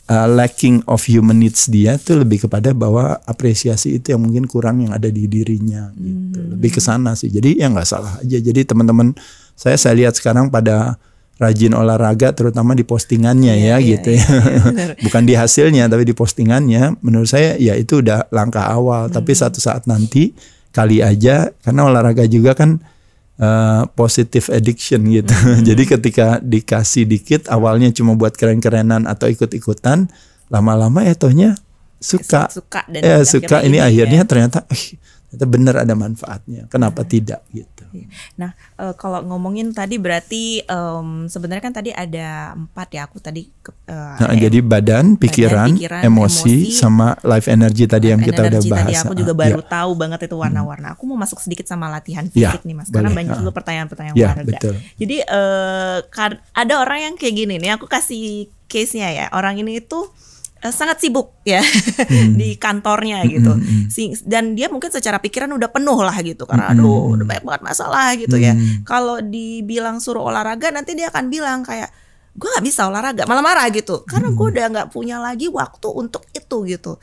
lacking of human needs dia tuh lebih kepada bahwa apresiasi itu yang mungkin kurang yang ada di dirinya gitu. Lebih ke sana sih. Jadi ya nggak salah aja. Jadi teman-teman saya lihat sekarang pada rajin olahraga, terutama di postingannya gitu ya. Bukan di hasilnya tapi di postingannya. Menurut saya ya itu udah langkah awal. Tapi satu saat nanti kali aja, karena olahraga juga kan positive addiction gitu. Jadi ketika dikasih dikit, awalnya cuma buat keren-kerenan atau ikut-ikutan, lama-lama tohnya suka. Dan suka ini akhirnya ternyata Itu benar ada manfaatnya. Kenapa tidak gitu? Nah, kalau ngomongin tadi berarti sebenarnya kan tadi ada 4 ya. Aku tadi jadi badan, pikiran, emosi, sama life energy tadi yang kita udah bahas. Tadi aku juga baru tahu banget itu warna-warna. Aku mau masuk sedikit sama latihan fisik nih Mas, karena banyak juga pertanyaan-pertanyaan warga. Betul. Jadi ada orang yang kayak gini nih. Aku kasih case-nya ya. Orang ini itu sangat sibuk ya di kantornya gitu, dan dia mungkin secara pikiran udah penuh lah gitu, karena udah banyak banget masalah gitu ya. Kalau dibilang suruh olahraga, nanti dia akan bilang kayak gue nggak bisa olahraga, malah marah gitu, karena gue udah nggak punya lagi waktu untuk itu gitu.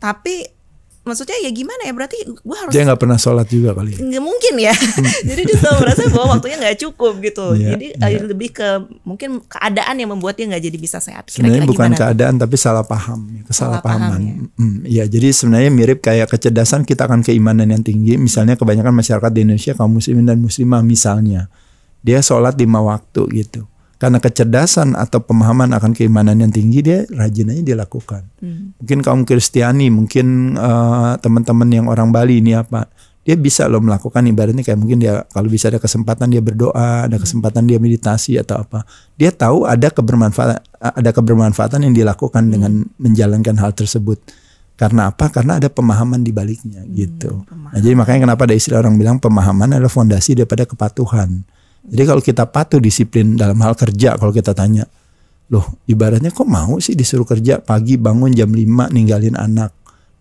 Tapi maksudnya ya gimana ya, berarti gue harus, dia nggak pernah sholat juga kali ya? Nggak mungkin ya. Jadi dia selalu merasa bahwa waktunya nggak cukup gitu. Jadi lebih ke mungkin keadaan yang membuat dia nggak jadi bisa sehat. Sebenarnya bukan keadaan, tapi salah paham, kesalahpahaman. Ya, jadi sebenarnya mirip kayak kecerdasan, kita akan keimanan yang tinggi. Misalnya kebanyakan masyarakat di Indonesia kaum muslimin dan muslimah misalnya, dia sholat 5 waktu gitu. Karena kecerdasan atau pemahaman akan keimanan yang tinggi, dia rajin aja dilakukan. Mungkin kaum Kristiani, mungkin teman-teman yang orang Bali ini dia bisa loh melakukan ibaratnya kayak mungkin dia kalau bisa ada kesempatan dia berdoa, ada kesempatan dia meditasi atau apa. Dia tahu ada kebermanfaatan yang dilakukan dengan menjalankan hal tersebut. Karena apa? Karena ada pemahaman di baliknya gitu. Nah, jadi makanya kenapa ada istilah orang bilang pemahaman adalah fondasi daripada kepatuhan. Jadi kalau kita patuh disiplin dalam hal kerja, kalau kita tanya, loh ibaratnya kok mau sih disuruh kerja pagi bangun jam 5 ninggalin anak,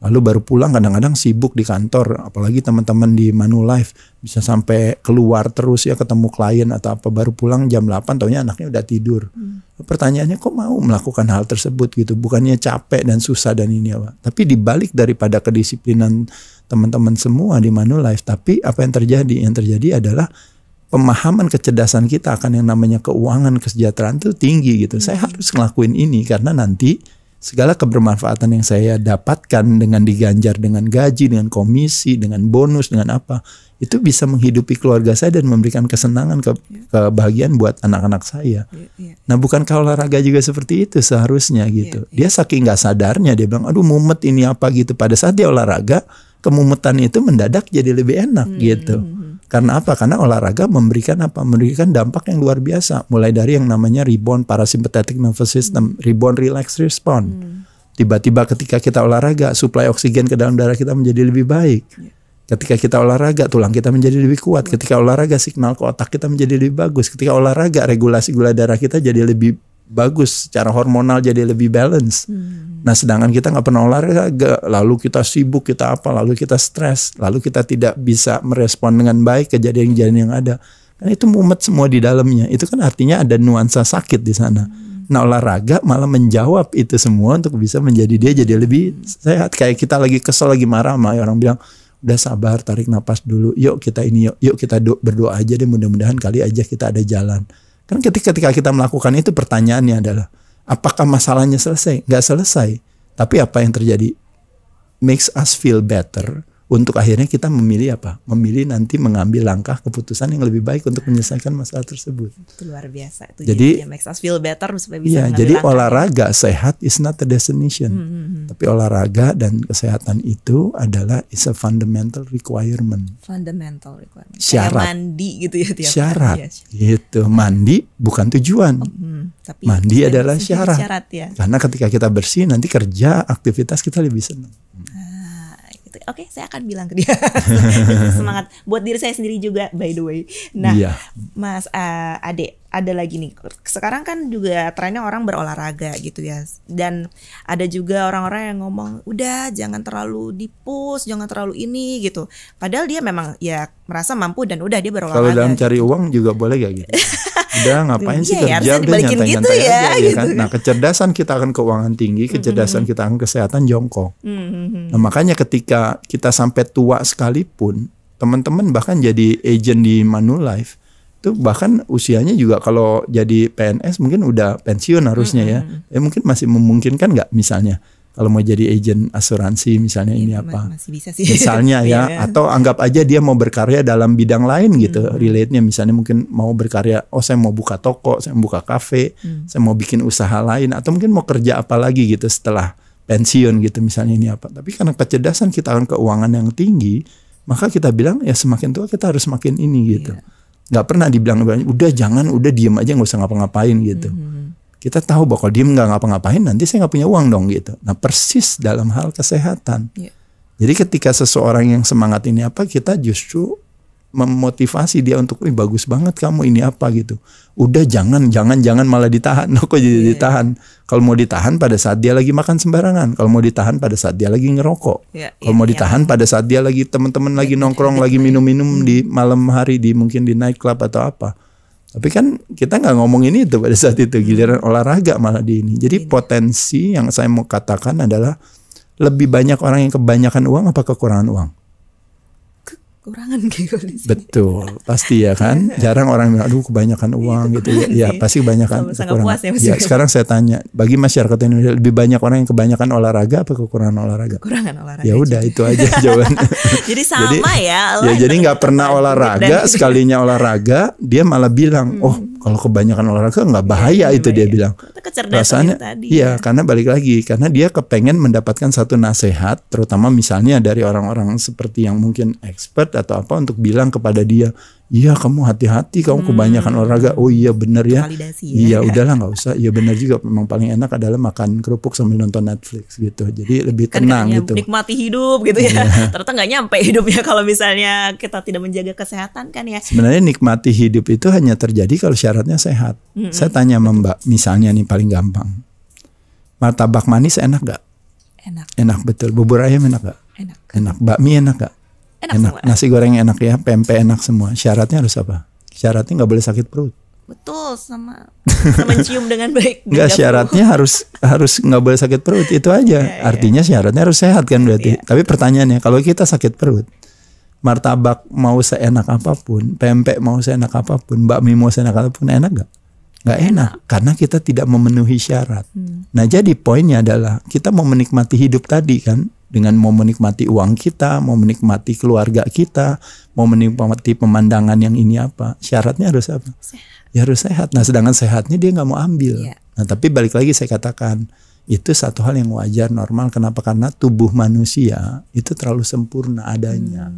lalu baru pulang kadang-kadang sibuk di kantor, apalagi teman-teman di Manulife bisa sampai keluar terus ya ketemu klien atau apa, baru pulang jam 8 taunya anaknya udah tidur. Pertanyaannya kok mau melakukan hal tersebut gitu, bukannya capek dan susah dan ini apa. Tapi dibalik daripada kedisiplinan teman-teman semua di Manulife, tapi apa yang terjadi? Yang terjadi adalah pemahaman kecerdasan kita akan yang namanya keuangan, kesejahteraan itu tinggi gitu. Saya harus ngelakuin ini karena nanti segala kebermanfaatan yang saya dapatkan dengan diganjar dengan gaji, dengan komisi, dengan bonus, dengan apa, itu bisa menghidupi keluarga saya dan memberikan kesenangan, kebahagiaan buat anak-anak saya. Nah, bukankah olahraga juga seperti itu seharusnya gitu. Dia saking nggak sadarnya dia bilang, aduh mumet ini apa gitu. Pada saat dia olahraga, kemumutan itu mendadak jadi lebih enak gitu. Karena apa? Karena olahraga memberikan apa? Memberikan dampak yang luar biasa. Mulai dari yang namanya rebound parasympathetic nervous system, rebound relax response. Tiba-tiba ketika kita olahraga, suplai oksigen ke dalam darah kita menjadi lebih baik. Ketika kita olahraga, tulang kita menjadi lebih kuat. Ketika olahraga, signal ke otak kita menjadi lebih bagus. Ketika olahraga, regulasi gula darah kita jadi lebih bagus, secara hormonal jadi lebih balance. Nah, sedangkan kita nggak pernah olahraga, lalu kita sibuk, kita apa, lalu kita stres, lalu kita tidak bisa merespon dengan baik kejadian-kejadian yang ada. Kan itu mumet semua di dalamnya. Itu kan artinya ada nuansa sakit di sana. Nah, olahraga malah menjawab itu semua untuk bisa menjadi dia jadi lebih sehat. Kayak kita lagi kesel, lagi marah sama orang bilang, udah sabar, tarik napas dulu. Yuk kita ini, yuk kita berdoa aja deh, mudah-mudahan kali aja kita ada jalan. Kan ketika kita melakukan itu, pertanyaannya adalah apakah masalahnya selesai? Nggak selesai. Tapi apa yang terjadi? Makes us feel better. Untuk akhirnya kita memilih apa? Memilih nanti mengambil langkah keputusan yang lebih baik untuk menyelesaikan masalah tersebut. Itu luar biasa. Itu jadi makes us feel better supaya bisa mengambil jadi langkah. olahraga sehat is not a destination. Tapi olahraga dan kesehatan itu adalah is a fundamental requirement. Fundamental requirement. Syarat. Kayak mandi gitu ya tiap syarat. hari. Gitu. Mandi bukan tujuan. Tapi mandi adalah syarat. Ya. Karena ketika kita bersih, nanti kerja, aktivitas kita lebih senang. Oke, saya akan bilang ke dia. Semangat buat diri saya sendiri juga, by the way. Nah, Mas Ade, ada lagi nih. Sekarang kan juga trennya orang berolahraga gitu ya. Dan ada juga orang-orang yang ngomong, udah jangan terlalu di-push, jangan terlalu ini gitu. Padahal dia memang ya merasa mampu dan udah dia berolahraga. Kalau dalam cari uang juga boleh gak gitu? Udah ngapain sih kerja, udah nyantai-nyantai gitu ya, aja gitu kan. Nah, kecerdasan kita akan keuangan tinggi, kecerdasan kita akan kesehatan jongkok. Nah, makanya ketika kita sampai tua sekalipun, teman-teman bahkan jadi agent di Manulife, itu bahkan usianya juga kalau jadi PNS mungkin udah pensiun harusnya ya. Mungkin masih memungkinkan nggak misalnya kalau mau jadi agent asuransi misalnya ini apa? Masih bisa sih. Misalnya ya, atau anggap aja dia mau berkarya dalam bidang lain gitu, relate-nya misalnya mungkin mau berkarya, saya mau buka toko, saya mau buka kafe, saya mau bikin usaha lain, atau mungkin mau kerja apa lagi gitu setelah pensiun gitu misalnya ini apa. Tapi karena kecerdasan kita akan keuangan yang tinggi, maka kita bilang ya semakin tua kita harus semakin ini gitu. Nggak pernah dibilang udah jangan, udah diem aja nggak usah ngapa-ngapain gitu. Kita tahu bahwa kalau diem nggak ngapa-ngapain nanti saya nggak punya uang dong gitu. Nah persis dalam hal kesehatan. Jadi ketika seseorang yang semangat ini apa, kita justru memotivasi dia untuk bagus banget kamu ini apa gitu. Udah jangan malah ditahan. Kok jadi ditahan? Kalau mau ditahan pada saat dia lagi makan sembarangan, kalau mau ditahan pada saat dia lagi ngerokok, kalau mau ditahan pada saat dia lagi teman-teman lagi nongkrong, lagi minum-minum di malam hari mungkin di night club atau apa. Tapi kan kita nggak ngomong ini itu pada saat itu, giliran olahraga malah di ini. Jadi potensi yang saya mau katakan adalah lebih banyak orang yang kebanyakan uang apa kekurangan uang? Kekurangan gitu di sini. Betul, pasti ya kan. Jarang orang bilang, aduh kebanyakan uang gitu ya. Ya pasti kebanyakan kekurangan. Ya, sekarang saya tanya, bagi masyarakat Indonesia lebih banyak orang yang kebanyakan olahraga apa kekurangan olahraga? Kekurangan olahraga. Ya udah itu aja jawabannya. Jadi sama ya. Jadi nggak pernah olahraga, sekalinya olahraga dia malah bilang, oh kalau kebanyakan olahraga nggak bahaya itu dia bilang. Kecerdasan tadi. Iya, karena balik lagi, karena dia kepengen mendapatkan satu nasihat, terutama misalnya dari orang-orang seperti yang mungkin expert atau apa untuk bilang kepada dia, iya kamu hati-hati, kamu kebanyakan olahraga. Oh iya benar ya. Validasi, iya udahlah nggak usah. Iya benar juga. Memang paling enak adalah makan kerupuk sambil nonton Netflix gitu. Jadi lebih tenang gitu. Nikmati hidup gitu ya. Ternyata nggak nyampe hidupnya kalau misalnya kita tidak menjaga kesehatan kan ya. Sebenarnya nikmati hidup itu hanya terjadi kalau syaratnya sehat. Saya tanya sama Mbak, misalnya nih paling gampang, martabak manis enak gak? Enak betul. Bubur ayam enak gak? Enak. Bakmi enak gak? Enak. Nasi goreng enak ya, pempek enak semua. Syaratnya harus apa? Syaratnya nggak boleh sakit perut. Betul, sama mencium dengan baik. Nggak, syaratnya harus nggak boleh sakit perut, itu aja. Artinya syaratnya harus sehat kan berarti. Tapi pertanyaannya, kalau kita sakit perut, martabak mau seenak apapun, pempek mau seenak apapun, bakmi mau seenak apapun, enak nggak? Nggak enak, karena kita tidak memenuhi syarat. Nah jadi poinnya adalah kita mau menikmati hidup tadi kan, dengan mau menikmati uang kita, mau menikmati keluarga kita, mau menikmati pemandangan yang ini apa, syaratnya harus apa? Ya harus sehat. Nah sedangkan sehatnya dia nggak mau ambil. Nah tapi balik lagi saya katakan, itu satu hal yang wajar, normal. Kenapa? Karena tubuh manusia itu terlalu sempurna adanya.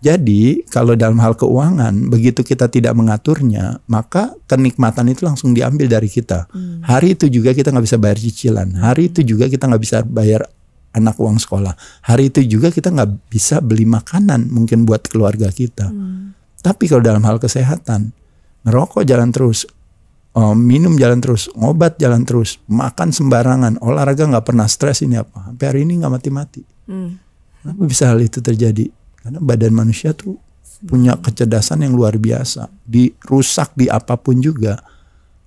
Jadi kalau dalam hal keuangan, begitu kita tidak mengaturnya, maka kenikmatan itu langsung diambil dari kita. Hari itu juga kita nggak bisa bayar cicilan. Hari itu juga kita nggak bisa bayar anak uang sekolah. Hari itu juga kita nggak bisa beli makanan mungkin buat keluarga kita. Tapi kalau dalam hal kesehatan, ngerokok jalan terus, minum jalan terus, ngobat jalan terus, makan sembarangan, olahraga nggak pernah stres, ini apa? Sampai hari ini nggak mati-mati. Kenapa bisa hal itu terjadi? Karena badan manusia tuh punya kecerdasan yang luar biasa. Dirusak di apapun juga,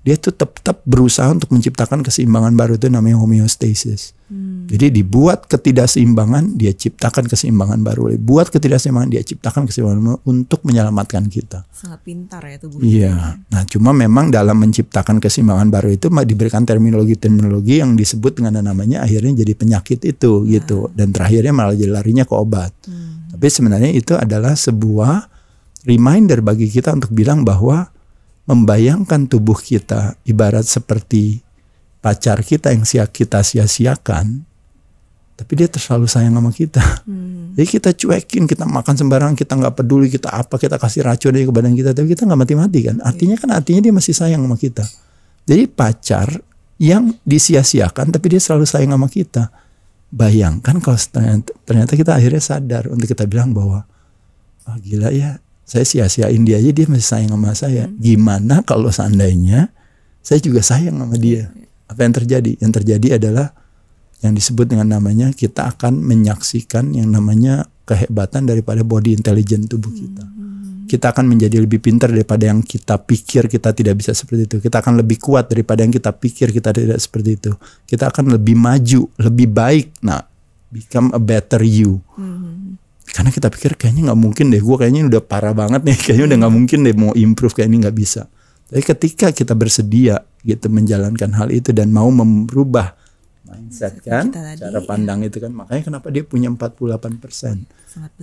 dia tuh tetap berusaha untuk menciptakan keseimbangan baru, itu namanya homeostasis. Jadi dibuat ketidakseimbangan, dia ciptakan keseimbangan baru. Buat ketidakseimbangan, dia ciptakan keseimbangan baru untuk menyelamatkan kita. Sangat pintar ya tubuh. Iya. Nah cuma memang dalam menciptakan keseimbangan baru itu diberikan terminologi yang disebut dengan namanya akhirnya jadi penyakit itu gitu. Dan terakhirnya malah jadi larinya ke obat. Tapi sebenarnya itu adalah sebuah reminder bagi kita untuk bilang bahwa membayangkan tubuh kita ibarat seperti pacar kita yang kita sia-siakan, tapi dia selalu sayang sama kita. Jadi kita cuekin, kita makan sembarangan, kita nggak peduli, kita kasih racun aja ke badan kita, tapi kita nggak mati-mati kan. Artinya dia masih sayang sama kita. Jadi pacar yang disia-siakan, tapi dia selalu sayang sama kita. Bayangkan kalau ternyata kita akhirnya sadar untuk kita bilang bahwa, oh gila ya, saya sia-siain dia aja, dia masih sayang sama saya. Gimana kalau seandainya saya juga sayang sama dia? Apa yang terjadi? Yang terjadi adalah yang disebut dengan namanya kita akan menyaksikan yang namanya kehebatan daripada body intelligence tubuh kita. Kita akan menjadi lebih pintar daripada yang kita pikir kita tidak bisa seperti itu. Kita akan lebih kuat daripada yang kita pikir kita tidak seperti itu. Kita akan lebih maju, lebih baik. Nah, become a better you. Karena kita pikir kayaknya nggak mungkin deh, gue kayaknya udah parah banget nih, kayaknya udah nggak mungkin deh mau improve, kayak ini nggak bisa. Tapi ketika kita bersedia gitu menjalankan hal itu dan mau merubah mindset kan, cara pandang itu kan, makanya kenapa dia punya 48%.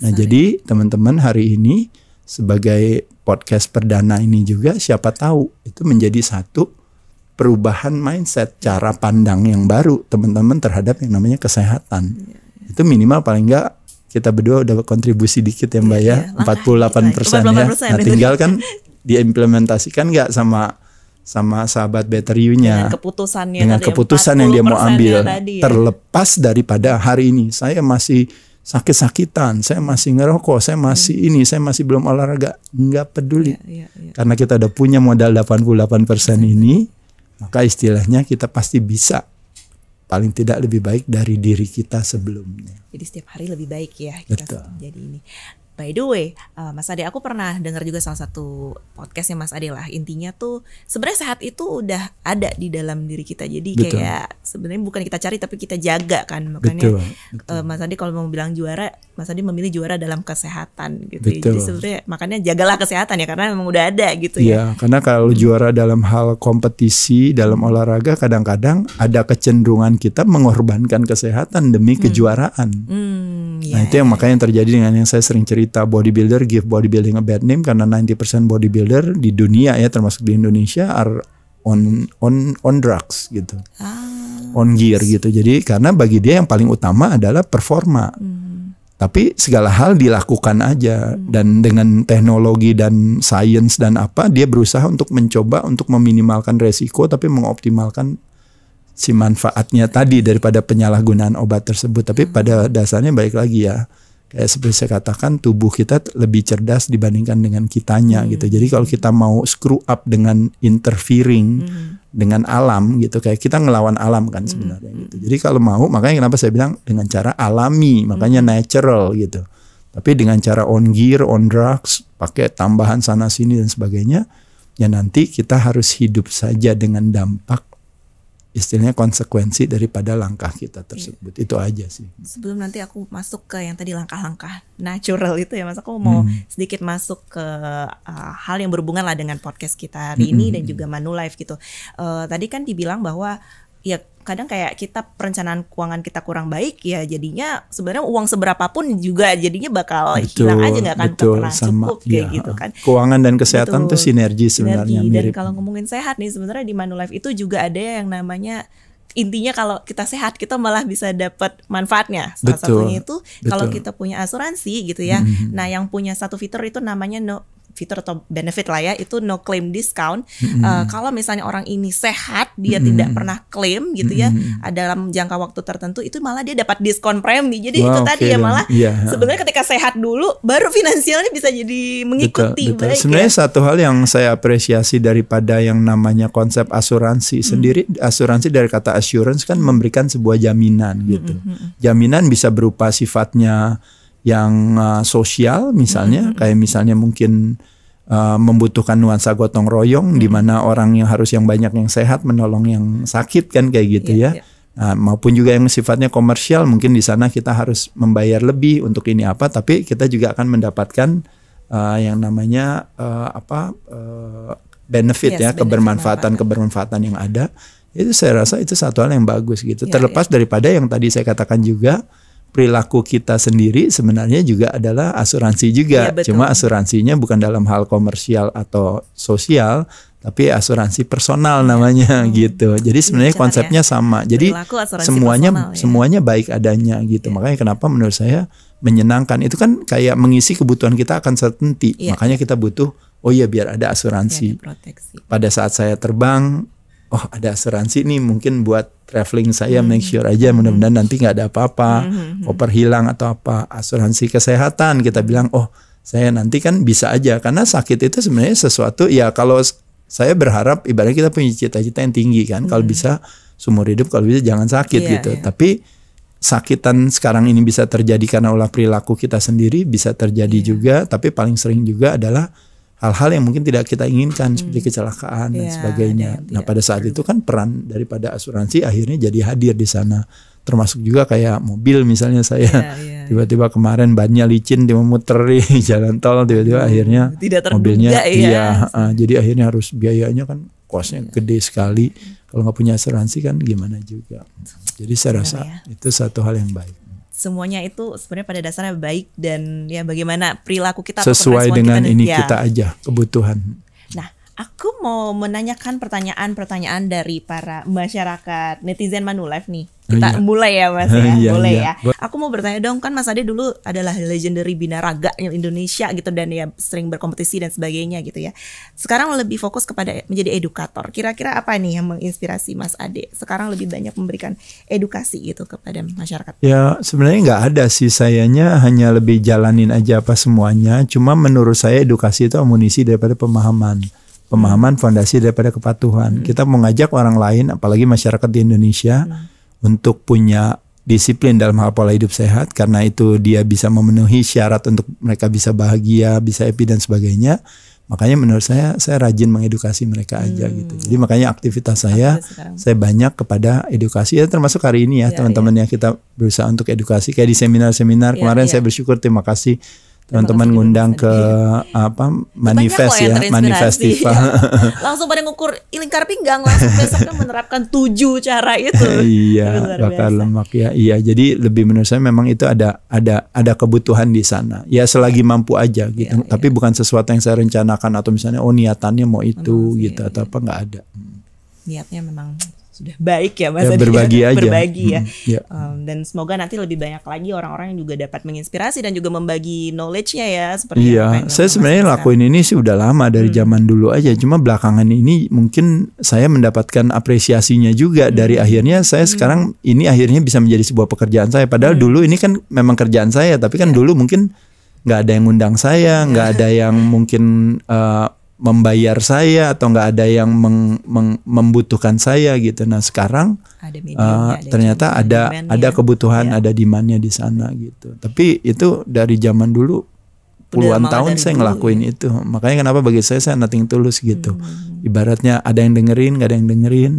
Nah jadi teman-teman hari ini sebagai podcast perdana ini juga siapa tahu itu menjadi satu perubahan mindset, cara pandang yang baru teman-teman terhadap yang namanya kesehatan. Itu minimal paling nggak kita berdua udah kontribusi dikit ya Mbak ya, 48% ya. 48%. Nah tinggal kan diimplementasikan nggak sama sahabat Better You-nya dengan keputusan yang dia mau ambil tadi, ya. Terlepas daripada hari ini saya masih sakit-sakitan, saya masih ngerokok, saya masih ini, saya masih belum olahraga, nggak peduli. Karena kita udah punya modal 88% ini, maka istilahnya kita pasti bisa paling tidak lebih baik dari diri kita sebelumnya. Jadi setiap hari lebih baik ya kita jadi ini. By the way, Mas Ade, aku pernah dengar juga salah satu podcastnya Mas Ade lah. Intinya tuh sebenarnya sehat itu udah ada di dalam diri kita. Jadi kayak sebenarnya bukan kita cari tapi kita jaga kan. Makanya Mas Ade kalau mau bilang juara, Mas Ade memilih juara dalam kesehatan gitu. Jadi sebenarnya makanya jagalah kesehatan ya karena memang udah ada gitu ya. Iya, karena kalau juara dalam hal kompetisi, dalam olahraga kadang-kadang ada kecenderungan kita mengorbankan kesehatan demi kejuaraan. Nah itu yang makanya yang terjadi dengan yang saya sering cerita, bodybuilder give bodybuilding a bad name karena 90% bodybuilder di dunia ya termasuk di Indonesia are on drugs gitu, on gear gitu. Jadi karena bagi dia yang paling utama adalah performa. Tapi segala hal dilakukan aja dan dengan teknologi dan sains dan apa dia berusaha untuk mencoba untuk meminimalkan resiko tapi mengoptimalkan si manfaatnya tadi daripada penyalahgunaan obat tersebut. Tapi pada dasarnya balik lagi ya, kayak seperti saya katakan tubuh kita lebih cerdas dibandingkan dengan kitanya gitu. Jadi kalau kita mau screw up dengan interfering dengan alam gitu, kayak kita ngelawan alam kan sebenarnya gitu. Jadi kalau mau, makanya kenapa saya bilang dengan cara alami, makanya natural gitu. Tapi dengan cara on gear, on drugs, pakai tambahan sana sini dan sebagainya, ya nanti kita harus hidup saja dengan dampak istilahnya konsekuensi daripada langkah kita tersebut. Itu aja sih. Sebelum nanti aku masuk ke yang tadi langkah-langkah natural itu ya Mas, aku mau sedikit masuk ke hal yang berhubungan lah dengan podcast kita hari ini dan juga Manulife gitu. Tadi kan dibilang bahwa ya kadang kayak kita perencanaan keuangan kita kurang baik ya jadinya sebenarnya uang seberapapun juga jadinya bakal hilang aja, nggak akan pernah cukup kayak gitu kan. Keuangan dan kesehatan itu sinergi sebenarnya. Dan kalau ngomongin sehat nih sebenarnya di Manulife itu juga ada yang namanya intinya kalau kita sehat kita malah bisa dapat manfaatnya. Salah satunya itu kalau kita punya asuransi gitu ya. Nah yang punya satu fitur itu namanya fitur atau benefit lah ya, itu no claim discount. Kalau misalnya orang ini sehat, dia tidak pernah klaim gitu ya, dalam jangka waktu tertentu itu malah dia dapat diskon premi. Jadi itu tadi ya malah sebenarnya ketika sehat dulu, baru finansialnya bisa jadi mengikuti. Betul. Sebenarnya satu hal yang saya apresiasi daripada yang namanya konsep asuransi sendiri, asuransi dari kata assurance kan memberikan sebuah jaminan gitu. Jaminan bisa berupa sifatnya yang sosial misalnya, kayak misalnya mungkin membutuhkan nuansa gotong royong di mana orang yang harus yang banyak yang sehat menolong yang sakit kan kayak gitu ya. Nah, maupun juga yang sifatnya komersial, mungkin di sana kita harus membayar lebih untuk ini apa, tapi kita juga akan mendapatkan yang namanya benefit ya, kebermanfaatan yang ada. Itu saya rasa itu satu hal yang bagus gitu. Terlepas daripada yang tadi saya katakan juga, perilaku kita sendiri sebenarnya juga adalah asuransi juga. Cuma asuransinya bukan dalam hal komersial atau sosial, tapi asuransi personal namanya gitu. Jadi sebenarnya konsepnya sama. Jadi semuanya baik adanya gitu. Makanya kenapa menurut saya menyenangkan. Itu kan kayak mengisi kebutuhan kita akan certainty. Makanya kita butuh, oh iya biar ada asuransi. Pada saat saya terbang, oh ada asuransi nih mungkin buat traveling saya, make sure aja mudah-mudahan nanti nggak ada apa-apa, koper hilang atau apa. Asuransi kesehatan kita bilang, oh saya nanti kan bisa aja, karena sakit itu sebenarnya sesuatu ya, kalau saya berharap ibaratnya kita punya cita-cita yang tinggi kan, kalau bisa seumur hidup kalau bisa jangan sakit gitu. Tapi sakitan sekarang ini bisa terjadi karena ulah perilaku kita sendiri, bisa terjadi juga, tapi paling sering juga adalah hal-hal yang mungkin tidak kita inginkan seperti kecelakaan dan sebagainya. Nah pada saat itu kan peran daripada asuransi akhirnya jadi hadir di sana. Termasuk juga kayak mobil misalnya saya tiba-tiba kemarin bannya licin dia memuter di jalan tol, tiba-tiba akhirnya mobilnya jadi akhirnya harus biayanya kan kosnya gede sekali. Kalau nggak punya asuransi kan gimana juga. Jadi saya rasa itu satu hal yang baik. Semuanya itu sebenarnya pada dasarnya baik dan ya bagaimana perilaku kita sesuai dengan kita, kita aja kebutuhan. Nah, aku mau menanyakan pertanyaan-pertanyaan dari para masyarakat netizen Manulife nih. Kita mulai ya Mas ya, Iya, boleh iya. ya. Aku mau bertanya dong, kan Mas Ade dulu adalah legendary binaraga Indonesia gitu dan ya sering berkompetisi dan sebagainya gitu ya. Sekarang lebih fokus kepada menjadi edukator. Kira-kira apa nih yang menginspirasi Mas Ade? Sekarang lebih banyak memberikan edukasi gitu kepada masyarakat. Ya sebenarnya nggak ada sih, sayanya hanya lebih jalanin aja apa semuanya. Cuma menurut saya edukasi itu amunisi daripada pemahaman. Pemahaman fondasi daripada kepatuhan. Kita mengajak orang lain, apalagi masyarakat di Indonesia, untuk punya disiplin dalam hal pola hidup sehat, karena itu dia bisa memenuhi syarat untuk mereka bisa bahagia, bisa happy dan sebagainya. Makanya menurut saya rajin mengedukasi mereka aja gitu. Jadi makanya aktivitas saya banyak kepada edukasi ya, termasuk hari ini ya, teman-teman yang kita berusaha untuk edukasi kayak di seminar-seminar kemarin. Saya bersyukur, terima kasih teman-teman ngundang ke manifest ya, manifestiva. Langsung pada ngukur lingkar pinggang, langsung besoknya menerapkan 7 cara itu. Iya, bakar lemak ya. Iya, jadi lebih menurut saya memang itu ada kebutuhan di sana. Ya selagi mampu aja gitu. Tapi bukan sesuatu yang saya rencanakan atau misalnya niatannya mau itu gitu atau apa, nggak ada. Niatnya memang sudah baik ya Mas. Berbagi aja. Berbagi ya. Dan semoga nanti lebih banyak lagi orang-orang yang juga dapat menginspirasi dan juga membagi knowledge-nya ya. Seperti saya sebenarnya lakuin ini sih udah lama dari zaman dulu aja. Cuma belakangan ini mungkin saya mendapatkan apresiasinya juga dari akhirnya saya sekarang ini akhirnya bisa menjadi sebuah pekerjaan saya. Padahal dulu ini kan memang kerjaan saya, tapi kan dulu mungkin nggak ada yang ngundang saya, nggak ada yang mungkin membayar saya atau nggak ada yang membutuhkan saya gitu. Nah sekarang ternyata ada kebutuhan, ada demand-nya di sana gitu. Tapi itu dari zaman dulu puluhan tahun saya ngelakuin itu. Makanya kenapa bagi saya nothing tulus gitu. Ibaratnya ada yang dengerin, nggak ada yang dengerin.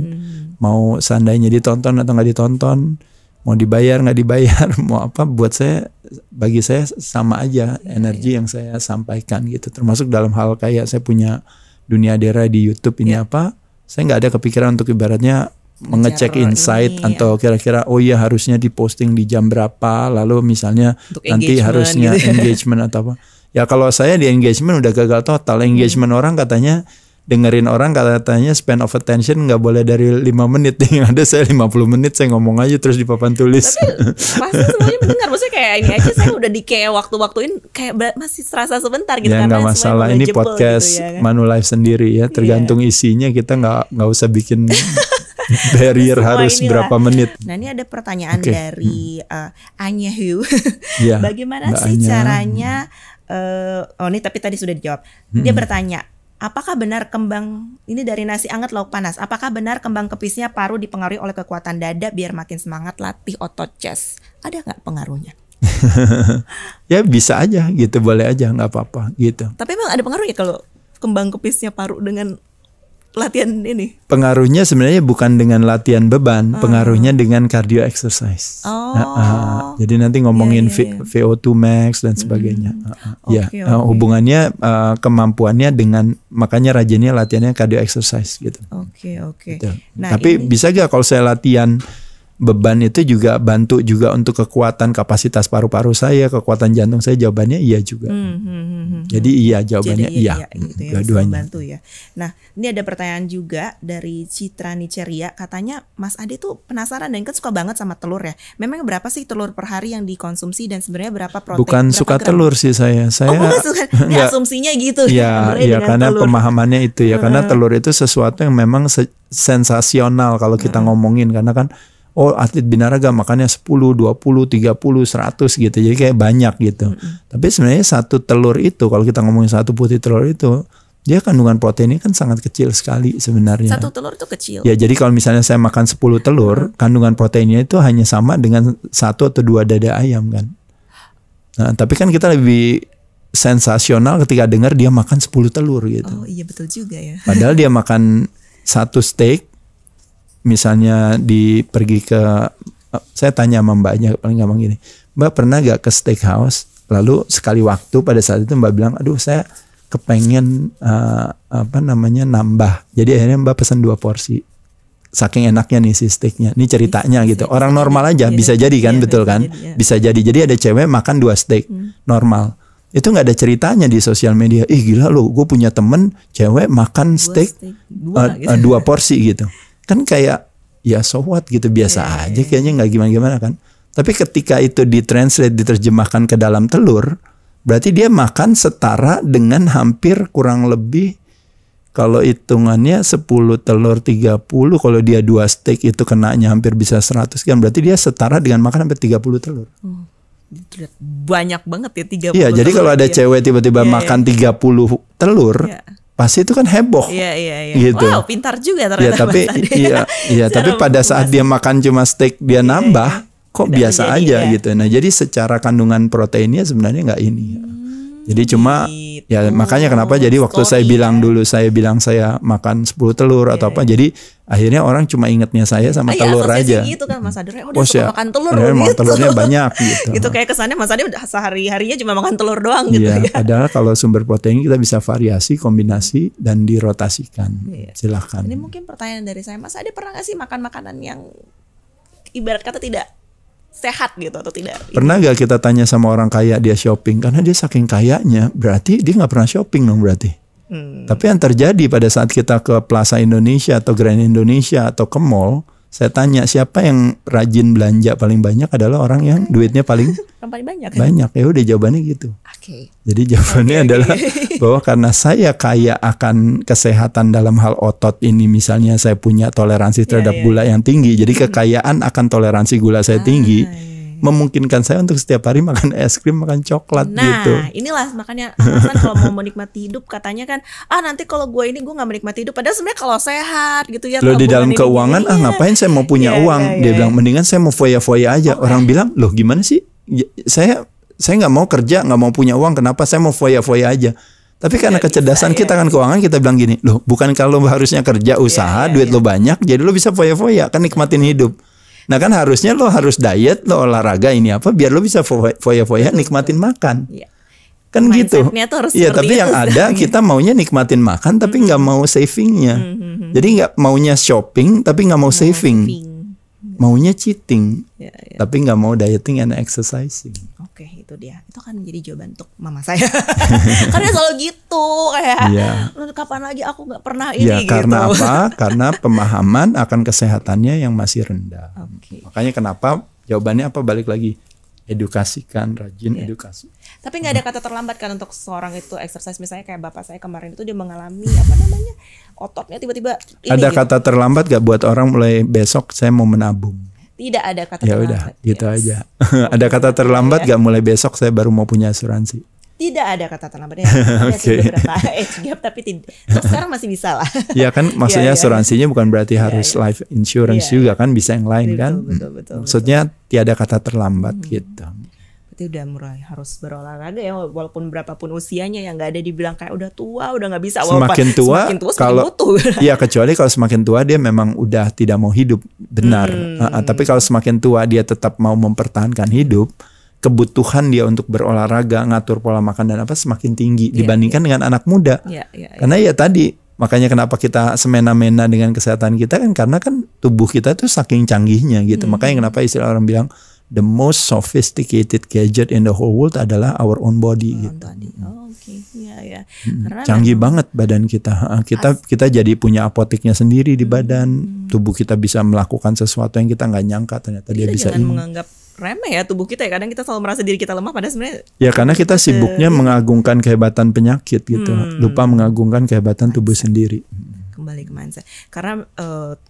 Mau seandainya ditonton atau nggak ditonton, mau dibayar nggak dibayar, mau apa, buat saya, bagi saya sama aja energi yang saya sampaikan gitu. Termasuk dalam hal kayak saya punya Dunia Dera di YouTube ini apa, saya nggak ada kepikiran untuk ibaratnya mengecek insight atau kira-kira oh iya harusnya diposting di jam berapa, lalu misalnya untuk nanti harusnya gitu engagement atau apa. Ya kalau saya di engagement udah gagal total. Engagement orang katanya, dengerin orang katanya span of attention nggak boleh dari 5 menit. Yang ada saya 50 menit saya ngomong aja terus di papan tulis. Tapi pasti semuanya mendengar. Maksudnya kayak ini aja saya udah di kayak waktu-waktuin kayak masih terasa sebentar gitu. Ya nggak masalah, ini podcast gitu ya, Manulife sendiri ya. Tergantung isinya, kita nggak usah bikin barrier harus berapa menit. Nah ini ada pertanyaan dari Anya Hu. Bagaimana sih caranya ini tapi tadi sudah dijawab. Dia bertanya, apakah benar kembang, ini dari nasi anget lauk panas, apakah benar kembang kepisnya paru dipengaruhi oleh kekuatan dada biar makin semangat latih otot chest? Ada nggak pengaruhnya? Ya bisa aja gitu, boleh aja, nggak apa-apa gitu. Tapi emang ada pengaruhnya kalau kembang kepisnya paru dengan latihan ini? Pengaruhnya sebenarnya bukan dengan latihan beban, pengaruhnya dengan cardio exercise. Jadi nanti ngomongin VO2 max dan sebagainya. Hubungannya kemampuannya dengan, makanya rajinnya latihannya cardio exercise gitu. Gitu. Nah, tapi bisa gak kalau saya latihan beban itu juga bantu juga untuk kekuatan kapasitas paru-paru saya, kekuatan jantung saya? Jawabannya iya juga. Jadi iya, jawabannya iya. Gitu ya, dua-duanya. Bantu ya. Nah, ini ada pertanyaan juga dari Citra Niceria, katanya Mas Ade tuh penasaran dan kan suka banget sama telur ya. Memang berapa sih telur per hari yang dikonsumsi dan sebenarnya berapa protein? Bukan suka gram? Telur sih saya. Bukan suka. Ya, asumsinya gitu. Ya karena telur. Pemahamannya itu ya, karena telur itu sesuatu yang memang sensasional kalau kita ngomongin, karena kan atlet binaraga makannya 10, 20, 30, 100 gitu. Jadi kayak banyak gitu. Tapi sebenarnya satu telur itu, kalau kita ngomongin satu putih telur itu, dia kandungan proteinnya kan sangat kecil sekali sebenarnya. Satu telur itu kecil. Ya jadi kalau misalnya saya makan 10 telur, kandungan proteinnya itu hanya sama dengan 1 atau 2 dada ayam kan. Nah, tapi kan kita lebih sensasional ketika dengar dia makan 10 telur gitu. Oh iya betul juga ya. Padahal dia makan 1 steak, misalnya pergi ke, saya tanya sama mbaknya paling gampang gini, Mbak pernah gak ke steakhouse, lalu sekali waktu pada saat itu Mbak bilang, aduh saya kepengen nambah, jadi akhirnya Mbak pesan 2 porsi, saking enaknya nih si steaknya. Ini ceritanya gitu, orang normal aja bisa jadi kan, betul kan, bisa jadi ada cewek makan 2 steak normal, itu nggak ada ceritanya di sosial media. Ih gila loh, gue punya temen cewek makan steak 2 porsi gitu. Kan kayak ya so what gitu, biasa aja kayaknya, nggak gimana-gimana kan. Tapi ketika itu ditranslate, diterjemahkan ke dalam telur, berarti dia makan setara dengan hampir kurang lebih, kalau hitungannya 10 telur 30, kalau dia 2 steak itu kenanya hampir bisa 100 gram, berarti dia setara dengan makan hampir 30 telur. Banyak banget ya 30 Iya, jadi kalau ada cewek tiba-tiba makan 30 telur, pasti itu kan heboh. Iya. Gitu. Wow, pintar juga ternyata. Tapi pada saat dia makan cuma steak, dia nambah, kok biasa aja gitu. Nah, jadi secara kandungan proteinnya sebenarnya nggak ini. Jadi cuma ya makanya kenapa jadi waktu saya bilang dulu, saya bilang saya makan 10 telur atau apa, jadi akhirnya orang cuma ingetnya saya sama telur aja. Gitu kan Mas Ade, udah suka makan telur gitu. Telurnya banyak gitu. Gitu kayak kesannya Mas Ade sehari-harinya cuma makan telur doang gitu ya. Padahal kalau sumber protein kita bisa variasi, kombinasi dan dirotasikan. Silahkan. Ini mungkin pertanyaan dari saya, Mas Ade pernah nggak sih makan makanan yang ibarat kata tidak sehat gitu atau tidak? Pernah gak kita tanya sama orang kaya dia shopping? Karena dia saking kayanya, berarti dia nggak pernah shopping dong berarti. Tapi yang terjadi pada saat kita ke Plaza Indonesia atau Grand Indonesia atau ke mall, saya tanya siapa yang rajin belanja paling banyak adalah orang yang duitnya paling banyak. Ya udah jawabannya gitu. Jadi jawabannya adalah bahwa karena saya kaya akan kesehatan dalam hal otot ini, misalnya saya punya toleransi terhadap gula yang tinggi, jadi kekayaan akan toleransi gula saya tinggi, memungkinkan saya untuk setiap hari makan es krim, makan coklat gitu. Nah, inilah makanya alasan kalau mau menikmati hidup katanya kan, nanti kalau gue nggak menikmati hidup. Padahal sebenarnya kalau sehat gitu ya. Loh, di dalam keuangan ngapain saya mau punya uang? Dia bilang mendingan saya mau foya-foya aja. Orang bilang, loh gimana sih? Saya nggak mau kerja, nggak mau punya uang. Kenapa saya mau foya-foya aja? Tapi karena kecerdasan kita kan keuangan, kita bilang gini, loh bukan kalau harusnya kerja usaha, duit lo banyak, jadi lo bisa foya-foya kan, nikmatin hidup. Nah kan harusnya lo harus diet, lo olahraga ini apa, biar lo bisa foya-foya nikmatin makan. Kan gitu. Iya, tapi yang ada kita maunya nikmatin makan tapi nggak mau savingnya. Jadi nggak maunya shopping tapi nggak mau saving. Maunya cheating, tapi nggak mau dieting and exercising. Oke, itu dia. Itu akan menjadi jawaban untuk mama saya. Karena selalu gitu kayak, kapan lagi aku nggak pernah ini gitu. Karena apa? Karena pemahaman akan kesehatannya yang masih rendah. Makanya kenapa jawabannya apa? Balik lagi, edukasikan, rajin edukasi. Tapi nggak ada kata terlambat kan untuk seorang itu exercise. Misalnya kayak bapak saya kemarin itu dia mengalami apa namanya, ototnya tiba-tiba ini. Ada kata terlambat gak buat orang mulai besok saya mau menabung? Tidak ada kata terlambat. Ya udah, gitu aja. Ada kata terlambat gak mulai besok saya baru mau punya asuransi? Tidak ada kata terlambat ya. Ada beberapa age gap tapi tidak. Sekarang masih bisa lah. Ya kan, maksudnya asuransinya bukan berarti harus life insurance juga kan, bisa yang lain kan. Betul, maksudnya tiada kata terlambat gitu. Berarti udah mulai harus berolahraga ya, walaupun berapapun usianya, yang nggak ada dibilang kayak udah tua, udah nggak bisa. Semakin tua kalau iya, kecuali kalau semakin tua dia memang udah tidak mau hidup benar. Tapi kalau semakin tua dia tetap mau mempertahankan hidup, kebutuhan dia untuk berolahraga, ngatur pola makan dan apa semakin tinggi dibandingkan dengan anak muda. Karena ya tadi, makanya kenapa kita semena-mena dengan kesehatan kita kan, karena kan tubuh kita tuh saking canggihnya gitu. Makanya kenapa istilah orang bilang the most sophisticated gadget in the whole world adalah our own body gitu. Canggih banget badan kita. Kita jadi punya apoteknya sendiri di badan. Tubuh kita bisa melakukan sesuatu yang kita nggak nyangka ternyata dia bisa. Jangan menganggap remeh ya tubuh kita ya. Kadang kita selalu merasa diri kita lemah, padahal sebenarnya ya karena kita sibuknya mengagungkan kehebatan penyakit gitu, lupa mengagungkan kehebatan tubuh sendiri. Kembali ke mindset. Karena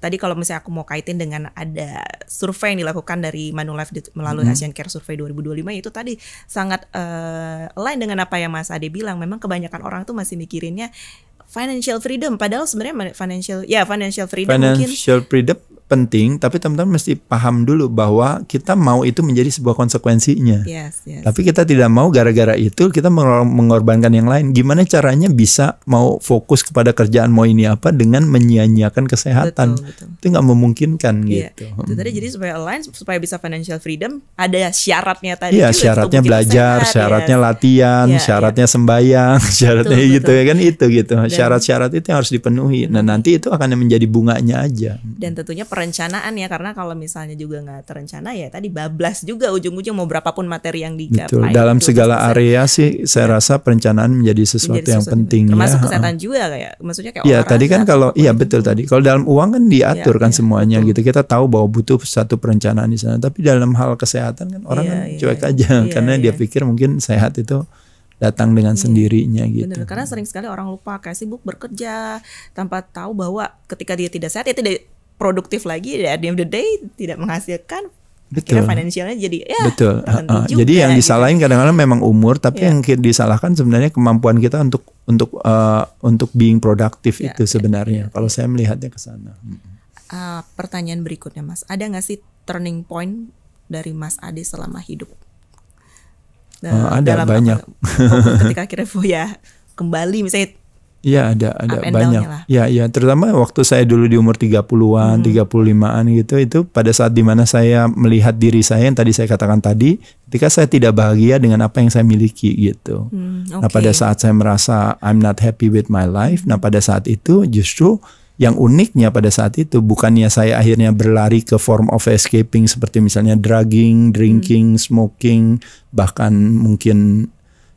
tadi kalau misalnya aku mau kaitin dengan ada survei yang dilakukan dari Manulife melalui Asian Care Survey 2025, itu tadi sangat align dengan apa yang Mas Ade bilang. Memang kebanyakan orang tuh masih mikirinnya financial freedom, padahal sebenarnya financial freedom penting, tapi teman-teman mesti paham dulu bahwa kita mau itu menjadi sebuah konsekuensinya. Tapi kita tidak mau gara-gara itu kita mengorbankan yang lain. Gimana caranya bisa mau fokus kepada kerjaan mau ini apa dengan menyia-nyiakan kesehatan? Betul. Itu nggak memungkinkan gitu. Itu tadi jadi supaya align, supaya bisa financial freedom ada syaratnya tadi. Iya, syaratnya belajar, syaratnya latihan, syaratnya sembahyang, syaratnya gitu ya kan itu gitu. Syarat-syarat itu yang harus dipenuhi. Nah nanti itu akan menjadi bunganya aja. Dan tentunya perencanaan ya, karena kalau misalnya juga nggak terencana ya tadi bablas juga ujung-ujung mau berapapun materi yang digapai. Betul. Dalam segala area sih saya rasa perencanaan menjadi sesuatu yang penting. Termasuk kesehatan juga kayak, maksudnya kayak olahraga. Tadi kan kalau betul tadi. Kalau dalam uang kan diatur kan semuanya betul. gitu. Kita tahu bahwa butuh satu perencanaan di sana. Tapi dalam hal kesehatan kan orang kan cuek aja karena dia pikir mungkin sehat itu datang dengan sendirinya gitu. Bener, karena sering sekali orang lupa kayak sibuk bekerja tanpa tahu bahwa ketika dia tidak sehat ya tidak produktif lagi, at the end of the day tidak menghasilkan. Betul. Financialnya jadi betul. Jadi yang disalahin kadang-kadang memang umur, tapi yang disalahkan sebenarnya kemampuan kita untuk being produktif itu sebenarnya. Kalau saya melihatnya ke sana. Pertanyaan berikutnya Mas, ada nggak sih turning point dari Mas Ade selama hidup? Ada banyak. Ketika akhirnya kembali misalnya. Iya ada banyak. Ya terutama waktu saya dulu di umur 30-an, 35-an gitu, itu pada saat dimana saya melihat diri saya yang tadi saya katakan tadi, ketika saya tidak bahagia dengan apa yang saya miliki gitu. Nah pada saat saya merasa I'm not happy with my life, nah pada saat itu justru yang uniknya pada saat itu bukannya saya akhirnya berlari ke form of escaping seperti misalnya drugging, drinking, smoking, bahkan mungkin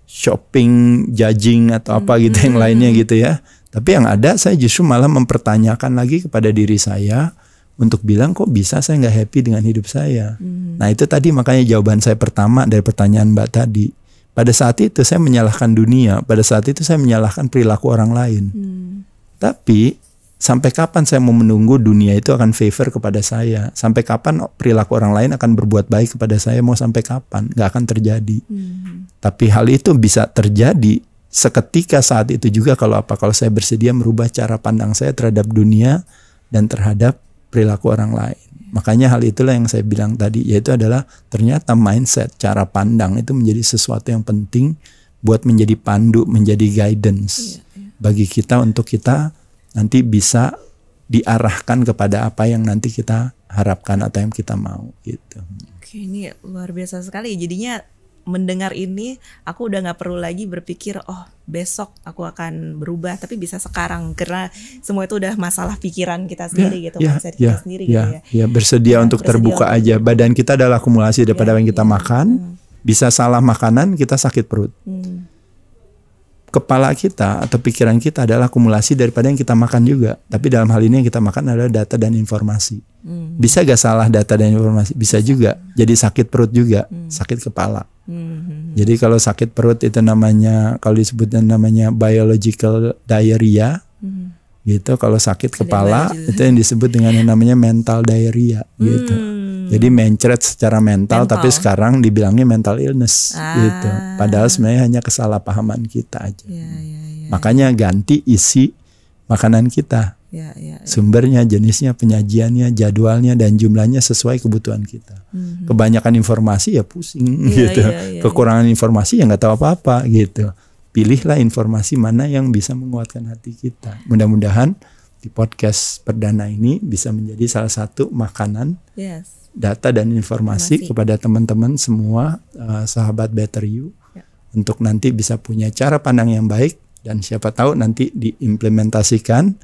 shopping, judging atau apa gitu yang lainnya gitu ya. Tapi yang ada saya justru malah mempertanyakan lagi kepada diri saya untuk bilang kok bisa saya nggak happy dengan hidup saya. Nah itu tadi makanya jawaban saya pertama dari pertanyaan Mbak tadi. Pada saat itu saya menyalahkan dunia, pada saat itu saya menyalahkan perilaku orang lain. Tapi sampai kapan saya mau menunggu dunia itu akan favor kepada saya? Sampai kapan perilaku orang lain akan berbuat baik kepada saya? Mau sampai kapan? Gak akan terjadi. Tapi hal itu bisa terjadi seketika saat itu juga kalau saya bersedia merubah cara pandang saya terhadap dunia dan terhadap perilaku orang lain. Makanya hal itulah yang saya bilang tadi, yaitu adalah ternyata mindset, cara pandang itu menjadi sesuatu yang penting buat menjadi pandu, menjadi guidance bagi kita untuk kita nanti bisa diarahkan kepada apa yang nanti kita harapkan atau yang kita mau gitu. Oke, ini luar biasa sekali. Jadinya mendengar ini aku udah nggak perlu lagi berpikir besok aku akan berubah, tapi bisa sekarang karena semua itu udah masalah pikiran kita sendiri gitu, mindset kita sendiri gitu ya. Ya bersedia untuk terbuka aja. Badan kita adalah akumulasi daripada yang kita makan. Bisa salah makanan kita sakit perut. Kepala kita atau pikiran kita adalah akumulasi daripada yang kita makan juga. Tapi dalam hal ini yang kita makan adalah data dan informasi. Bisa gak salah data dan informasi? Bisa juga. Jadi sakit perut juga, sakit kepala. Jadi kalau sakit perut itu namanya, kalau disebutnya namanya biological diarrhea. Gitu. Kalau sakit kepala itu yang disebut dengan yang namanya mental diarrhea gitu. Jadi mencret secara mental, tapi sekarang dibilangnya mental illness gitu. Padahal sebenarnya hanya kesalahpahaman kita aja. Makanya ganti isi makanan kita. Sumbernya, jenisnya, penyajiannya, jadwalnya dan jumlahnya sesuai kebutuhan kita. Kebanyakan informasi ya pusing gitu. Kekurangan informasi ya nggak tahu apa-apa gitu. Pilihlah informasi mana yang bisa menguatkan hati kita. Mudah-mudahan di podcast perdana ini bisa menjadi salah satu makanan data dan informasi kepada teman-teman semua sahabat Better You untuk nanti bisa punya cara pandang yang baik dan siapa tahu nanti diimplementasikan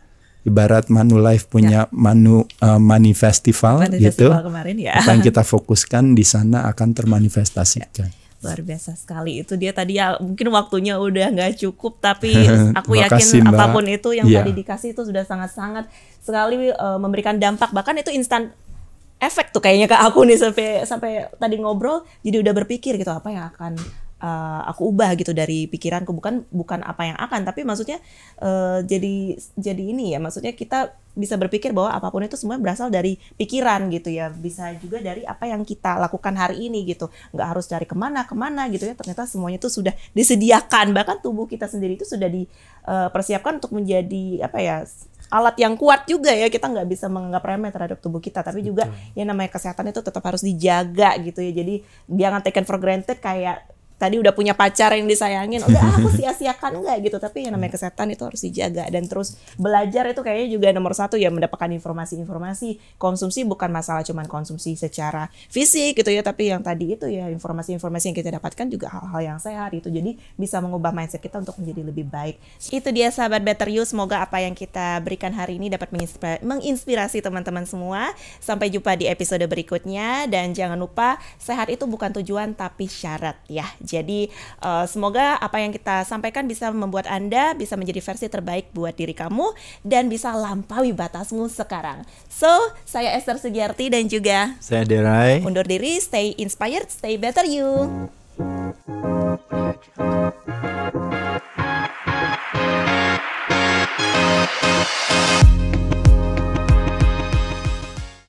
ibarat Manulife punya Money Festival gitu. Kemarin, apa yang kita fokuskan di sana akan termanifestasikan. Luar biasa sekali itu dia tadi ya, mungkin waktunya udah nggak cukup tapi aku yakin apapun itu yang tadi dikasih itu sudah sangat-sangat sekali memberikan dampak, bahkan itu instan efek tuh kayaknya ke aku nih sampai tadi ngobrol jadi udah berpikir gitu apa yang akan aku ubah gitu dari pikiranku, bukan apa yang akan, tapi maksudnya jadi ini ya, maksudnya kita bisa berpikir bahwa apapun itu semua berasal dari pikiran gitu ya, bisa juga dari apa yang kita lakukan hari ini gitu, nggak harus cari kemana gitu ya, ternyata semuanya itu sudah disediakan, bahkan tubuh kita sendiri itu sudah dipersiapkan untuk menjadi apa ya, alat yang kuat juga ya, kita nggak bisa menganggap remeh terhadap tubuh kita, tapi juga yang namanya kesehatan itu tetap harus dijaga gitu ya, jadi jangan taken for granted kayak tadi udah punya pacar yang disayangin, udah aku sia-siakan enggak gitu. Tapi yang namanya kesehatan itu harus dijaga, dan terus belajar itu kayaknya juga nomor satu ya, mendapatkan informasi-informasi. Konsumsi bukan masalah cuman konsumsi secara fisik gitu ya, tapi yang tadi itu ya informasi-informasi yang kita dapatkan juga hal-hal yang sehat itu. Jadi bisa mengubah mindset kita untuk menjadi lebih baik. Itu dia sahabat Better You, semoga apa yang kita berikan hari ini dapat menginspirasi teman-teman semua. Sampai jumpa di episode berikutnya, dan jangan lupa sehat itu bukan tujuan tapi syarat ya. Jadi semoga apa yang kita sampaikan bisa membuat Anda bisa menjadi versi terbaik buat diri kamu dan bisa lampaui batasmu sekarang. So, saya Esther Sugiarti dan juga saya Derai. Undur diri, stay inspired, stay better you.